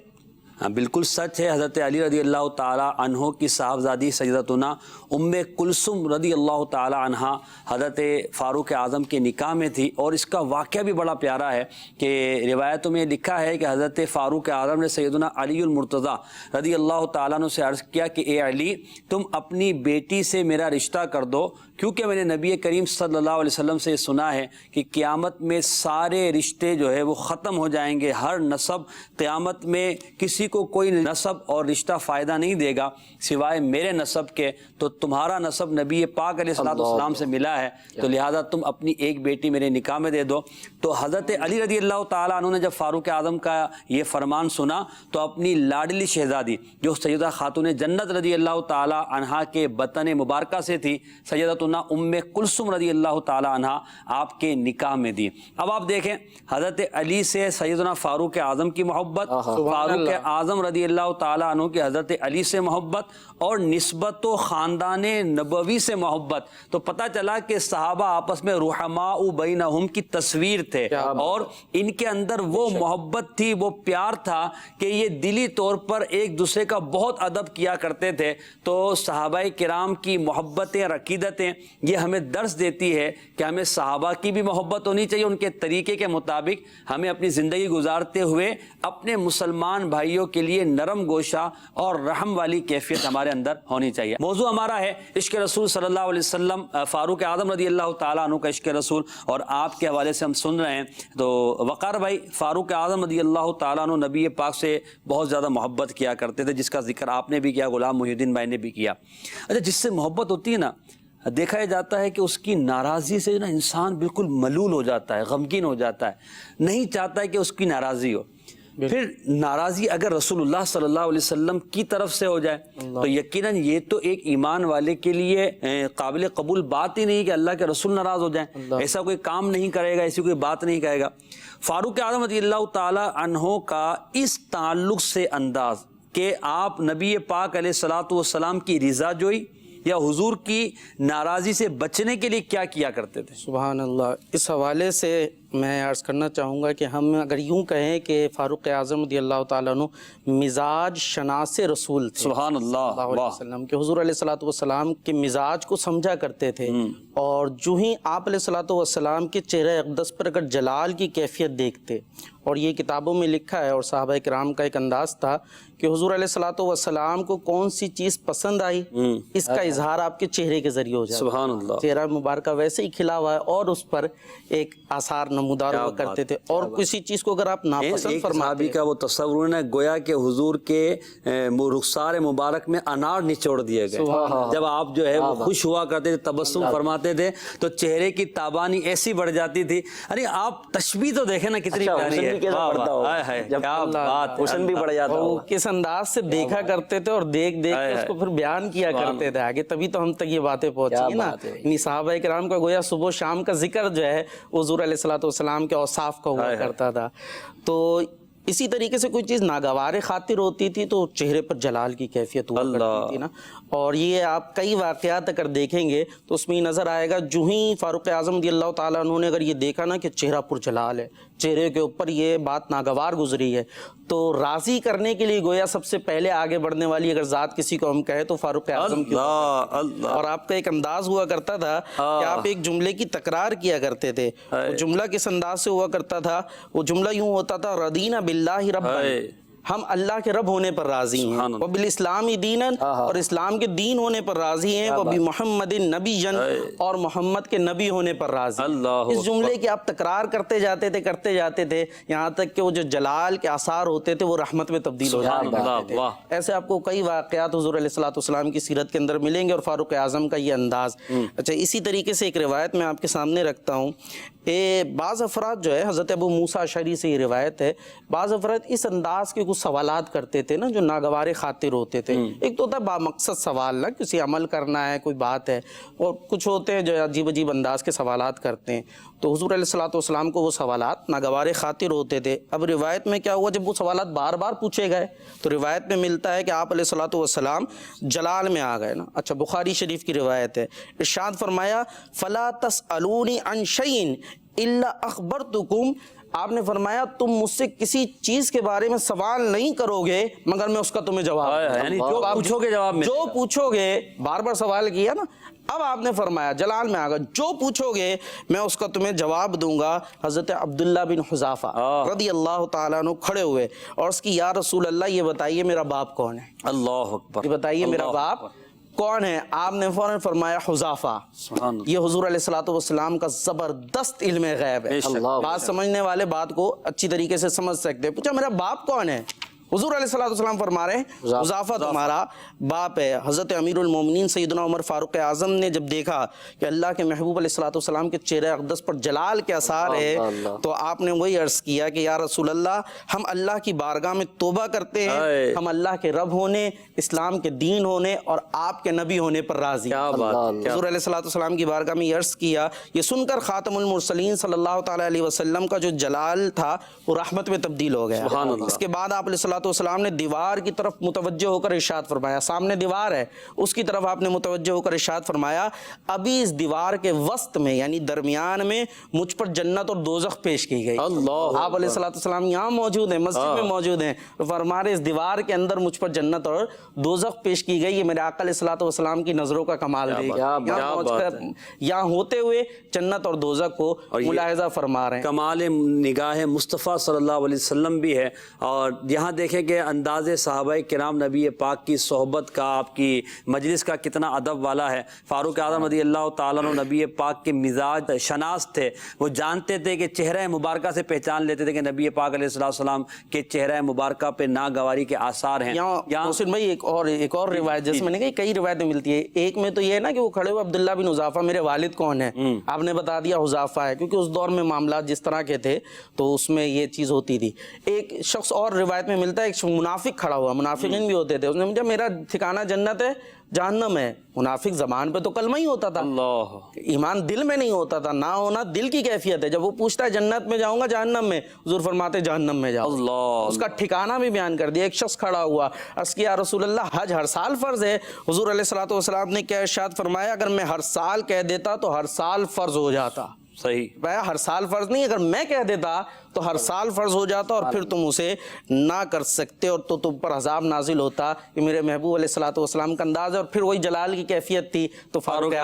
ہاں بالکل سچ ہے. حضرت علی رضی اللہ تعالیٰ عنہ کی صاحبزادی سیدتنا ام کلثوم رضی اللہ تعالیٰ عنہ حضرت فاروق اعظم کے نکاح میں تھی. اور اس کا واقعہ بھی بڑا پیارا ہے کہ روایتوں میں لکھا ہے کہ حضرت فاروق اعظم نے سیدنا علی المرتضیٰ رضی اللہ تعالیٰ عنہ سے عرض کیا کہ اے علی، تم اپنی بیٹی سے میرا رشتہ کر دو، کیونکہ میں نے نبی کریم صلی اللہ علیہ وسلم سے سنا ہے کہ قیامت میں سارے رشتے جو ہے وہ ختم ہو جائیں گے. ہر نسب قیامت میں کسی کو کوئی نسب اور رشتہ فائدہ نہیں دے گا سوائے میرے نسب کے. تو تمہارا نسب نبی پاک علیہ السلام سے ملا ہے، تو لہذا تم اپنی ایک بیٹی میرے نکاح میں دے دو. تو حضرت علی رضی اللہ تعالیٰ عنہ نے جب فاروق اعظم کا یہ فرمان سنا تو اپنی لاڈلی شہزادی جو سیدہ خاتون جنت رضی اللہ تعالیٰ عنہا کے بطن مبارکہ سے تھی، سیدتنا ام کلثوم رضی اللہ تعالیٰ عنہا، آپ کے نکاح میں دی. اب آپ دیکھیں حضرت علی سے سیدنا فاروق اعظم کی محبت، فاروق اعظم رضی اللہ تعالیٰ عنہ کی حضرت علی سے محبت، اور نسبت و خاندان نبوی سے محبت. تو پتہ چلا کہ صحابہ آپس میں رحماء بینہم کی تصویر تھے، اور ان کے اندر وہ محبت تھی، وہ پیار تھا کہ یہ دلی طور پر ایک دوسرے کا بہت ادب کیا کرتے تھے. تو صحابہ کرام کی محبتیں اور عقیدتیں یہ ہمیں درس دیتی ہے کہ ہمیں صحابہ کی بھی محبت ہونی چاہیے. ان کے طریقے کے مطابق ہمیں اپنی زندگی گزارتے ہوئے اپنے مسلمان بھائیوں کے لیے نرم گوشہ اور رحم والی کیفیت ہمارے اندر ہونی چاہیے. موضوع ہمارا ہے عشق رسول صلی اللہ علیہ وسلم، فاروق اعظم رضی اللہ تعالیٰ عنہ کا عشق رسول، اور آپ کے حوالے سے ہم سن رہے ہیں. تو وقار بھائی، فاروق اعظم رضی اللہ تعالیٰ عنہ نبی پاک سے بہت زیادہ محبت کیا کرتے تھے، جس کا ذکر آپ نے بھی کیا، غلام محی الدین بھائی نے بھی کیا. اچھا، جس سے محبت ہوتی ہے نا، دیکھا جاتا ہے کہ اس کی ناراضی سے نا انسان بالکل ملول ہو جاتا ہے، غمگین ہو جاتا ہے، نہیں چاہتا ہے کہ اس کی ناراضی ہو. پھر ناراضی اگر رسول اللہ صلی اللہ علیہ وسلم کی طرف سے ہو جائے تو یقیناً یہ تو ایک ایمان والے کے لیے قابل قبول بات ہی نہیں کہ اللہ کے رسول ناراض ہو جائیں. ایسا کوئی کام نہیں کرے گا، ایسی کوئی بات نہیں کہے گا. فاروق اعظم رضی اللہ تعالی عنہ کا اس تعلق سے انداز کہ آپ نبی پاک علیہ الصلوۃ والسلام کی رضا جوئی یا حضور کی ناراضی سے بچنے کے لیے کیا کیا کرتے تھے؟ سبحان اللہ. اس حوالے سے میں عرض کرنا چاہوں گا کہ ہم اگر یوں کہیں کہ فاروق اعظم رضی اللہ تعالیٰ عنہ مزاج شناس رسول تھے، سبحان اللہ، علیہ وسلم کہ حضور علیہ الصلوۃ والسلام کے مزاج کو سمجھا کرتے تھے. اور جو ہی آپ علیہ الصلوۃ والسلام کے چہرہ اقدس پر اگر جلال کی کیفیت دیکھتے، اور یہ کتابوں میں لکھا ہے اور صحابہ کرام کا ایک انداز تھا کہ حضور علیہ الصلوۃ والسلام کو کون سی چیز پسند آئی، اس کا اظہار آپ کے چہرے کے ذریعے ہو جاتا. سبحان اللہ. چہرہ مبارکہ ویسے ہی کھلا ہوا ہے اور اس پر ایک آثار نمودار ہوا کرتے تھے. اور کسی چیز کو اگر آپ ناپسند فرماتے کا وہ تصور ہے گویا کہ حضور کے رخسار مبارک میں انار نچوڑ دیے گئے. جب آپ جو ہے وہ خوش ہوا کرتے تھے، تبسم فرماتے تھے، تو چہرے کی تابانی ایسی بڑھ جاتی تھی. ارے آپ تشبیہ تو دیکھیں نا کتنی پیاری ہے. کیا بات، حسن بھی بڑھ جاتا. کس انداز سے دیکھا کرتے تھے اور دیکھ دیکھ کے اس کو پھر بیان کیا کرتے تھے آگے، تبھی تو ہم تک یہ باتیں پہنچی نا. یعنی صحابہ کرام کا گویا صبح و شام کا ذکر جو ہے حضور علیہ الصلوۃ والسلام کے اوصاف کا ہوا کرتا تھا. تو اسی طریقے سے کوئی چیز ناگوار خاطر ہوتی تھی تو چہرے پر جلال کی کیفیت ہوا کرتی تھی نا. اور یہ آپ کئی واقعات اگر دیکھیں گے تو اس میں یہ نظر آئے گا، جو ہی فاروق اعظم رضی اللہ تعالیٰ عنہ نے اگر یہ دیکھا نا کہ چہرہ پرجلال ہے، چہرے کے اوپر یہ بات ناگوار گزری ہے، تو راضی کرنے کے لیے گویا سب سے پہلے آگے بڑھنے والی اگر ذات کسی کو ہم کہیں تو فاروق اعظم کی. اور آپ کا ایک انداز ہوا کرتا تھا کہ آپ ایک جملے کی تکرار کیا کرتے تھے. وہ جملہ کس انداز سے ہوا کرتا تھا؟ وہ جملہ یوں ہوتا تھا، رضینا باللہ ربا، ہم اللہ کے رب ہونے پر راضی ہیں، وبالاسلام دیناً، اور اسلام کے دین ہونے پر راضی ہیں، وبمحمد نبیًا، اور محمد کے نبی ہونے پر راضی ہیں. اس جملے کی آپ تکرار کرتے جاتے تھے یہاں تک کہ وہ جو جلال کے آثار ہوتے تھے وہ رحمت میں تبدیل ہو جاتے تھے. ایسے آپ کو کئی واقعات حضور علیہ الصلوۃ والسلام کی سیرت کے اندر ملیں گے، اور فاروق اعظم کا یہ انداز. اچھا، اسی طریقے سے ایک روایت میں آپ کے سامنے رکھتا ہوں. بعض افراد جو ہے، حضرت ابو موسیٰ اشعری سے یہ روایت ہے، بعض افراد اس انداز کے کچھ سوالات کرتے تھے نا جو ناگوار خاطر ہوتے تھے. ایک تو ہوتا ہے با مقصد سوال، نا کسی عمل کرنا ہے، کوئی بات ہے، اور کچھ ہوتے ہیں جو عجیب عجیب انداز کے سوالات کرتے ہیں. تو حضور علیہ الصلوۃ والسلام کو وہ سوالات ناگوار خاطر ہوتے تھے. اب روایت میں کیا ہوا، جب وہ سوالات بار بار پوچھے گئے تو روایت میں ملتا ہے کہ آپ علیہ الصلوۃ والسلام جلال میں آ گئے نا. اچھا، بخاری شریف کی روایت ہے، ارشاد فرمایا فلا تسألونی عن شیء الا اخبرتکم، آپ نے فرمایا تم مجھ سے کسی چیز کے بارے میں سوال نہیں کرو گے مگر میں اس کا تمہیں جواب، یعنی جو پوچھو گے جواب ملے گا. جو پوچھو گے، بار بار سوال کیا نا، اب آپ نے فرمایا جلال میں آگا، جو پوچھو گے میں اس کا تمہیں جواب دوں گا. حضرت عبداللہ بن حذافہ رضی اللہ تعالیٰ عنہ کھڑے ہوئے اور اس کی یا رسول اللہ یہ بتائیے میرا باپ کون ہے؟ اللہ اکبر، یہ بتائیے میرا باپ کون ہے؟ آپ نے فوراً فرمایا حذافہ. یہ حضور علیہ الصلوۃ والسلام کا زبردست علم غیب ہے. بات سمجھنے والے بات کو اچھی طریقے سے سمجھ سکتے ہیں. پوچھا میرا باپ کون ہے؟ حضور علیہ الصلوۃ والسلام فرما رہے ہیں حذافہ تمہارا باپ ہے. حضرت امیر المومنین سیدنا عمر فاروق اعظم نے جب دیکھا کہ اللہ کے محبوب علیہ الصلوۃ والسلام کے چہرے اقدس پر جلال کے اثار ہے تو آپ نے وہی عرض کیا کہ یا رسول اللہ، ہم اللہ کی بارگاہ میں توبہ کرتے ہیں، ہم اللہ کے رب ہونے، اسلام کے دین ہونے اور آپ کے نبی ہونے پر راضی. حضور علیہ الصلوۃ والسلام کی بارگاہ میں یہ عرض کیا. یہ سن کر خاتم المرسلین صلی اللہ تعالیٰ علیہ وسلم کا جو جلال تھا وہ رحمت میں تبدیل ہو گیا. اس کے بعد آپ علیہ والسلام نے دیوار کی طرف متوجہ ہو کر ارشاد فرمایا، سامنے دیوار ہے اس کی طرف آپ نے متوجہ ہو کر ارشاد فرمایا ابھی اس دیوار کے وسط میں یعنی درمیان میں مجھ پر جنت اور دوزخ پیش کی گئی. آپ علیہ السلام یہاں موجود ہیں، مسجد میں موجود ہیں، فرما رہے اس دیوار کے اندر مجھ پر جنت اور دوزخ پیش کی گئی. یہ میرے آقا علیہ السلام کی نظروں کا کمال ہے. یہاں ہوتے ہوئے جنت اور دوزخ کو ملاحظہ فرما رہے ہیں. کمال نگاہ مصطفیٰ صلی اللہ علیہ وسلم بھی ہے. اور یہاں دیکھیں کہ انداز صحابہ کرام نبی پاک کی صحبت کا، آپ کی مجلس کا کتنا ادب والا ہے. فاروق اعظم رضی اللہ تعالیٰ عنہ نبی پاک کے مزاج شناس تھے. وہ جانتے تھے کہ چہرہ مبارکہ سے پہچان لیتے تھے کہ نبی پاک علیہ السلام کے چہرہ مبارکہ پہ ناگواری کے آثار ہیں. محسن بھائی ایک اور روایت جیسے میں نے کہا کئی روایتیں ملتی ہے. ایک میں تو یہ ہے نا کہ وہ کھڑے ہوئے عبداللہ بن حذافہ میرے والد کون ہے، آپ نے بتا دیا حذافہ ہے، کیونکہ اس دور میں معاملات جس طرح کے تھے تو اس میں یہ چیز ہوتی تھی. ایک شخص اور روایت میں ملتا ہے، ایک منافق کھڑا ہوا، منافقین بھی ہوتے تھے، اس نے مجھے میرا ٹھکانہ جنت ہے جہنم ہے. منافق زبان پہ تو کلمہ ہی ہوتا تھا، ایمان دل میں نہیں ہوتا تھا. نہ ہونا دل کی کیفیت ہے. جب وہ پوچھتا ہے جنت میں جاؤں گا جہنم میں، حضور فرماتے جہنم میں جاؤ. اس کا ٹھکانہ بھی بیان کر دیا. ایک شخص کھڑا ہوا، عرض کیا رسول اللہ حج ہر سال فرض ہے؟ حضور علیہ الصلوۃ والسلام نے کیا ارشاد فرمایا، اگر میں ہر سال کہہ دیتا تو ہر سال فرض ہو جاتا. صحیح بھائی ہر سال فرض نہیں، اگر میں کہہ دیتا تو ہر سال فرض ہو جاتا اور پھر تم اسے نہ کر سکتے اور تو تم پر عذاب نازل ہوتا. یہ میرے محبوب علیہ الصلوۃ والسلام کا انداز ہے. اور پھر وہی جلال کی کیفیت تھی تو فاروق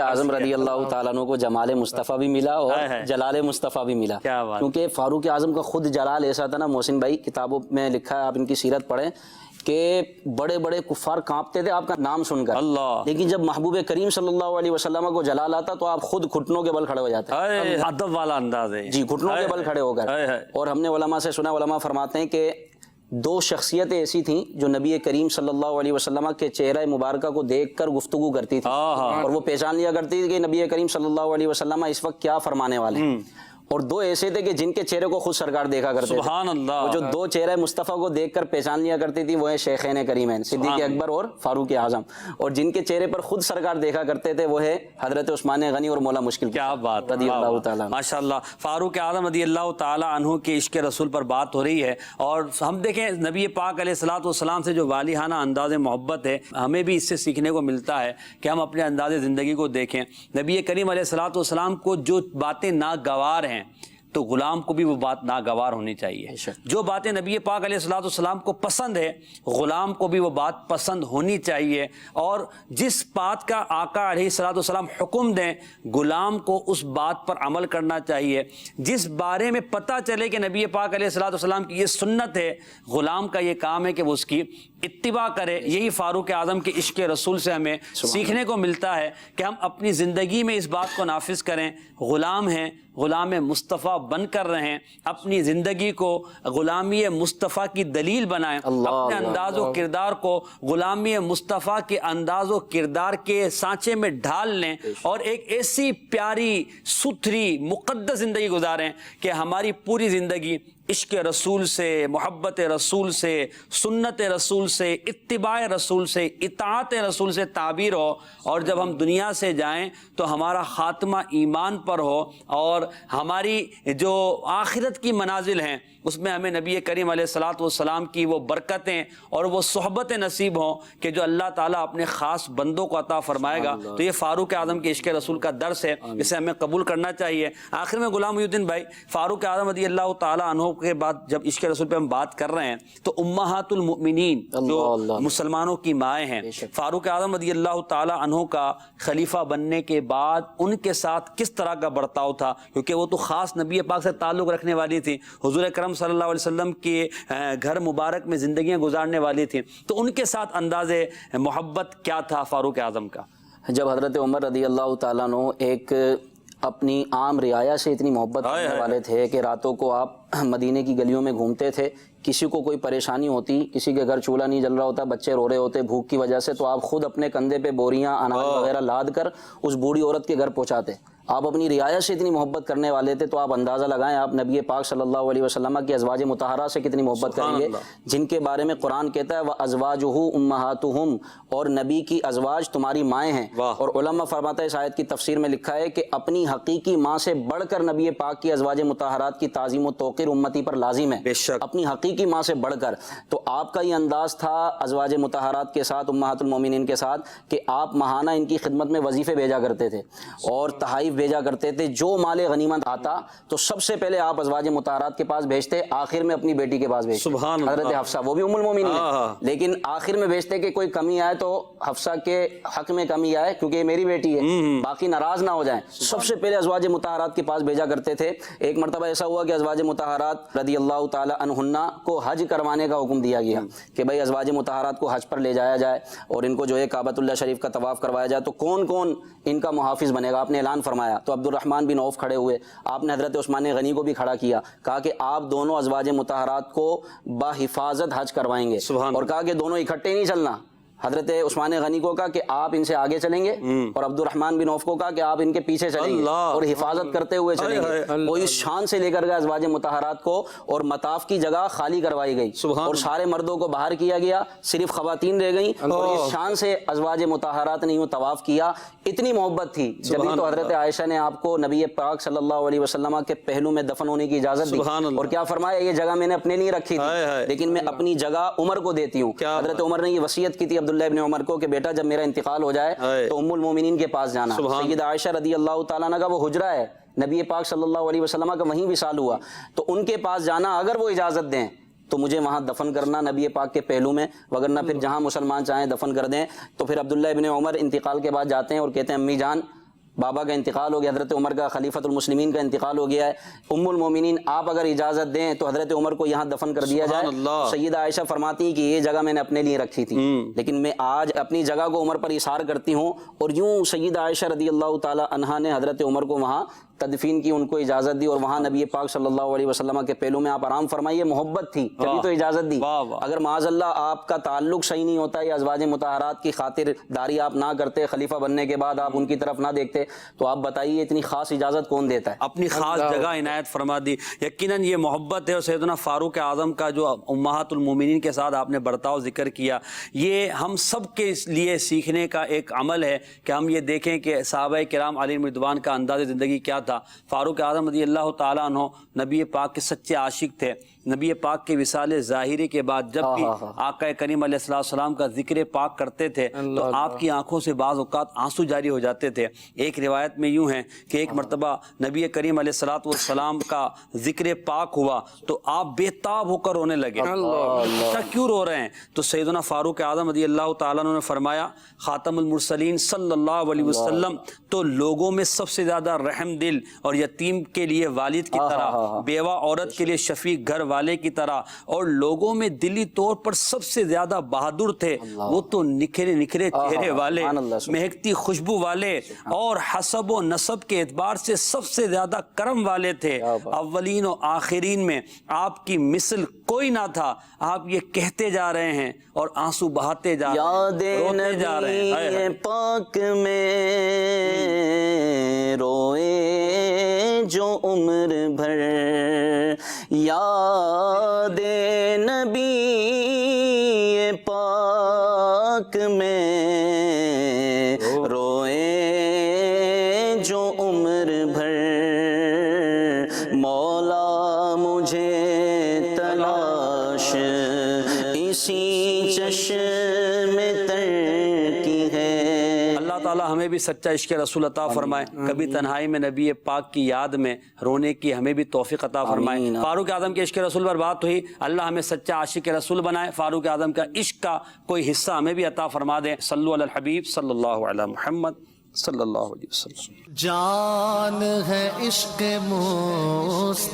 اعظم رضی اللہ تعالیٰ عنہ کو جمال مصطفیٰ بھی ملا اور جلال مصطفیٰ بھی ملا. کیونکہ فاروق اعظم کا خود جلال ایسا تھا نا. محسن بھائی کتابوں میں لکھا ہے، آپ ان کی سیرت پڑھیں کہ بڑے بڑے کفار کانپتے تھے آپ کا نام سن کر، لیکن جب محبوب کریم صلی اللہ علیہ وسلم کو جلال آتا تو آپ خود گھٹنوں کے بل کھڑے ہو جاتے ہیں. ادب والا انداز ہے جی، گھٹنوں کے بل کھڑے ہو کر. اور ہم نے علماء سے سنا، علماء فرماتے ہیں کہ دو شخصیتیں ایسی تھیں جو نبی کریم صلی اللہ علیہ وسلم کے چہرہ مبارکہ کو دیکھ کر گفتگو کرتی تھی اور وہ پہچان لیا کرتی تھی کہ نبی کریم صلی اللہ علیہ وسلم اس وقت کیا فرمانے والے ہیں. اور دو ایسے تھے کہ جن کے چہرے کو خود سرکار دیکھا کرتے تھے. سبحان اللہ. وہ جو دو چہرے مصطفیٰ کو دیکھ کر پہچان لیا کرتی تھی وہ ہیں شیخین کریمین صدیق اکبر اور فاروق اعظم. اور جن کے چہرے پر خود سرکار دیکھا کرتے تھے وہ ہے حضرت عثمان غنی اور مولا مشکل کیا بات رضی اللہ تعالیٰ. ماشاء اللہ. فاروق اعظم رضی اللہ تعالیٰ عنہ کے عشق رسول پر بات ہو رہی ہے، اور ہم دیکھیں نبی پاک علیہ الصلوۃ والسلام سے جو والہانہ انداز محبت ہے، ہمیں بھی اس سے سیکھنے کو ملتا ہے کہ ہم اپنے انداز زندگی کو دیکھیں. نبی کریم علیہ الصلوۃ والسلام کو جو باتیں ناگوار ہیں تو غلام کو بھی وہ بات ناگوار ہونی چاہیے. جو باتیں نبی پاک علیہ الصلوۃ والسلام کو پسند ہے غلام کو بھی وہ بات پسند ہونی چاہیے. اور جس بات کا آقا علیہ الصلوۃ والسلام حکم دیں غلام کو اس بات پر عمل کرنا چاہیے. جس بارے میں پتہ چلے کہ نبی پاک علیہ الصلوۃ والسلام کی یہ سنت ہے، غلام کا یہ کام ہے کہ وہ اس کی اتباع کرے. یہی فاروق اعظم کے عشق رسول سے ہمیں سیکھنے کو ملتا ہے کہ ہم اپنی زندگی میں اس بات کو نافذ کریں. غلام ہیں، غلام مصطفیٰ بن کر رہیں، اپنی زندگی کو غلامی مصطفیٰ کی دلیل بنائیں. اپنے انداز و کردار کو غلامی مصطفیٰ کے انداز و کردار کے سانچے میں ڈھال لیں اور ایک ایسی پیاری ستھری مقدس زندگی گزاریں کہ ہماری پوری زندگی عشق رسول سے، محبت رسول سے، سنت رسول سے، اتباع رسول سے، اطاعت رسول سے تعبیر ہو. اور جب ہم دنیا سے جائیں تو ہمارا خاتمہ ایمان پر ہو اور ہماری جو آخرت کی منازل ہیں اس میں ہمیں نبی کریم علیہ الصلوۃ والسلام کی وہ برکتیں اور وہ صحبت نصیب ہوں کہ جو اللہ تعالیٰ اپنے خاص بندوں کو عطا فرمائے گا. تو یہ فاروق اعظم کے عشق رسول کا درس ہے، اسے ہمیں قبول کرنا چاہیے. آخر میں غلام محی الدین بھائی، فاروق اعظم رضی اللہ تعالیٰ عنہ کے بعد جب عشق رسول پہ ہم بات کر رہے ہیں تو امہات المؤمنین جو مسلمانوں کی مائیں ہیں، فاروق اعظم رضی اللہ تعالیٰ عنہ کا خلیفہ بننے کے بعد ان کے ساتھ کس طرح کا برتاؤ تھا؟ کیونکہ وہ تو خاص نبی پاک سے تعلق رکھنے والی تھی، حضور اکرم صلی اللہ علیہ وسلم کے گھر مبارک میں زندگیاں گزارنے والی تھیں. تو ان کے ساتھ انداز محبت کیا تھا فاروق اعظم کا؟ جب حضرت عمر رضی اللہ تعالیٰ عنہ ایک اپنی عام رعایا سے اتنی محبت کرنے والے تھے کہ راتوں کو آپ مدینے کی گلیوں میں گھومتے تھے. کسی کو کوئی پریشانی ہوتی، کسی کے گھر چولہا نہیں جل رہا ہوتا، بچے رو رہے ہوتے بھوک کی وجہ سے، تو آپ خود اپنے کندھے پہ بوریاں اناج وغیرہ لاد کر اس بوڑھی عورت کے گھر پہنچاتے. آپ اپنی رعایا سے اتنی محبت کرنے والے تھے تو آپ اندازہ لگائیں آپ نبی پاک صلی اللہ علیہ وسلم کی ازواج مطہرات سے کتنی محبت کریں گے، جن کے بارے میں قرآن کہتا ہے وَأَزْوَاجُهُ أُمَّهَاتُهُمْ، اور نبی کی ازواج تمہاری مائیں ہیں. اور علماء فرماتا ہے اس آیت کی تفسیر میں لکھا ہے کہ اپنی حقیقی ماں سے بڑھ کر نبی پاک کی ازواج مطہرات کی تعظیم و توقیر امتی پر لازم ہے، اپنی حقیقی ماں سے بڑھ کر. تو آپ کا یہ انداز تھا ازواج مطہرات کے ساتھ، امہات المومنین کے ساتھ، کہ آپ ماہانہ ان کی خدمت میں وظیفے بھیجا کرتے تھے اور تحائف بھیجا کرتے تھے. جو مال غنیمت آتا تو سب سے پہلے آپ ازواج مطہرات کے پاس بھیجتے، آخر میں اپنی بیٹی کے پاس بھیجتے. حضرت حفصہ وہ بھی ام المومنین ہے، لیکن آخر میں بھیجتے کہ کوئی کمی آئے تو حفصہ کے حق میں کمی آئے کیونکہ یہ میری بیٹی ہے، باقی ناراض نہ ہو جائیں. سب سے پہلے ازواج مطہرات کے پاس بھیجا کرتے تھے. ایک مرتبہ ایسا ہوا کہ ازواج مطہرات رضی اللہ تعالی عنہن کو حج کروانے کا حکم دیا گیا کہ بھائی ازواج مطہرات کو حج پر لے جایا جائے اور ان کو جو ہے کعبۃ اللہ شریف کا طواف کروایا جائے. تو کون کون ان کا محافظ بنے گا؟ آپ نے اعلان فرمایا. تو عبد الرحمن بن عوف کھڑے ہوئے، آپ نے حضرت عثمان غنی کو بھی کھڑا کیا، کہا کہ آپ دونوں ازواج مطہرات کو بحفاظت حج کروائیں گے، اور کہا کہ دونوں اکٹھے نہیں چلنا. حضرت عثمان غنی کو کہا کہ آپ ان سے آگے چلیں گے اور عبد الرحمن بن عوف کو کہا کہ آپ ان کے پیچھے چلیں گے اور حفاظت کرتے ہوئے چلیں گے. وہ اس شان سے لے کر گئے ازواج مطہرات کو اور مطاف کی جگہ خالی کروائی گئی اور سارے مردوں کو باہر کیا گیا، صرف خواتین رہ گئیں اور اس شان سے ازواج مطہرات نے یوں طواف کیا. اتنی محبت تھی جبھی تو حضرت عائشہ نے آپ کو نبی پاک صلی اللہ علیہ وسلم کے پہلو میں دفن ہونے کی اجازت دی اور کیا فرمایا یہ جگہ میں نے اپنے لیے رکھی تھی لیکن میں اپنی جگہ عمر کو دیتی ہوں. حضرت عمر نے یہ وصیت کی تھی عبداللہ ابن عمر کو کہ بیٹا جب میرا انتقال ہو جائے تو ام المومنین کے پاس جانا. سیدہ عائشہ رضی اللہ تعالیٰ عنہ کا وہ حجرہ ہے، نبی پاک صلی اللہ علیہ وسلم کا وہیں وصال ہوا، تو ان کے پاس جانا، اگر وہ اجازت دیں تو مجھے وہاں دفن کرنا نبی پاک کے پہلو میں، وگرنہ پھر جہاں مسلمان چاہیں دفن کر دیں. تو پھر عبداللہ ابن عمر انتقال کے بعد جاتے ہیں اور کہتے ہیں امی جان بابا کا انتقال ہو گیا، حضرت عمر کا خلیفۃ المسلمین کا انتقال ہو گیا ہے، ام المومنین آپ اگر اجازت دیں تو حضرت عمر کو یہاں دفن کر دیا جائے. سیدہ عائشہ فرماتی ہیں کہ یہ جگہ میں نے اپنے لیے رکھی تھی لیکن میں آج اپنی جگہ کو عمر پر اثار کرتی ہوں. اور یوں سیدہ عائشہ رضی اللہ تعالی عنہا نے حضرت عمر کو وہاں تدفین کی ان کو اجازت دی اور وہاں نبی پاک صلی اللہ علیہ وسلم کے پہلو میں آپ آرام فرمائیے، محبت تھی تبھی تو اجازت دی۔ اگر معاذ اللہ آپ کا تعلق صحیح نہیں ہوتا یا ازواج مطہرات کی خاطر داری آپ نہ کرتے، خلیفہ بننے کے بعد آپ ان کی طرف نہ دیکھتے، تو آپ بتائیے اتنی خاص اجازت کون دیتا ہے؟ اپنی خاص جگہ عنایت فرما دی۔ یقیناً یہ محبت ہے، اور سیدنا فاروق اعظم کا جو امہات المومنین کے ساتھ آپ نے برتاؤ ذکر کیا، یہ ہم سب کے لیے سیکھنے کا ایک عمل ہے کہ ہم یہ دیکھیں کہ صحابہ کرام علیہم رضوان کا انداز زندگی کیا تھا۔ فاروق اعظم رضی اللہ تعالیٰ عنہ نبی پاک کے سچے عاشق تھے۔ نبی پاک کے وصال ظاہری کے بعد جب بھی آقا کریم علیہ السلام کا ذکر پاک کرتے تھے تو آپ کی آنکھوں سے بعض اوقات آنسو جاری ہو جاتے تھے۔ ایک روایت میں یوں ہے کہ ایک مرتبہ نبی کریم علیہ السلام کا ذکر پاک ہوا تو آپ بےتاب ہو کر رونے لگے۔ کیوں رو رہے ہیں؟ تو سیدنا فاروق اعظم رضی اللہ تعالیٰ عنہ نے فرمایا، خاتم المرسلین صلی اللہ علیہ وسلم تو لوگوں میں سب سے زیادہ رحم دل اور یتیم کے لیے والد کی طرح، بیوہ عورت کے لیے شفیق گھر والے کی طرح، اور لوگوں میں دلی طور پر سب سے زیادہ بہادر تھے۔ وہ تو نکھرے نکھرے چہرے والے، مہکتی خوشبو والے، اور حسب و نسب کے اعتبار سے سب سے زیادہ کرم والے تھے۔ اولین و آخرین میں آپ کی مثل کوئی نہ تھا۔ آپ یہ کہتے جا رہے ہیں اور آنسو بہاتے جا رہے ہیں، روتے جا رہے ہیں۔ یاد پاک میں روئے جو عمر بھر، یاد نبی پاک میں روئے جو عمر بھر، مولا مجھے تلاش اسی چشم تر کی ہے۔ اللہ تعالیٰ ہمیں بھی سچا عشق رسول عطا فرمائے، کبھی تنہائی میں نبی پاک کی یاد میں رونے کی ہمیں بھی توفیق عطا فرمائے۔ فاروق اعظم کے عشق رسول پر بات ہوئی، اللہ ہمیں سچا عاشق رسول بنائے، فاروق اعظم کا عشق کا کوئی حصہ ہمیں بھی عطا فرما دیں۔ صلو علی الحبیب صلی اللہ علیہ محمد صلی اللہ علیہ وسلم۔ جان ہے عشق مصطفیٰ،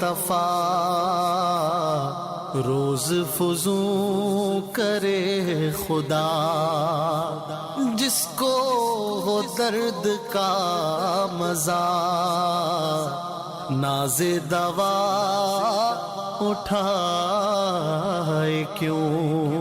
روز فزوں کرے خدا، جس کو ہو درد کا مزہ، ناز دوا اٹھائے کیوں؟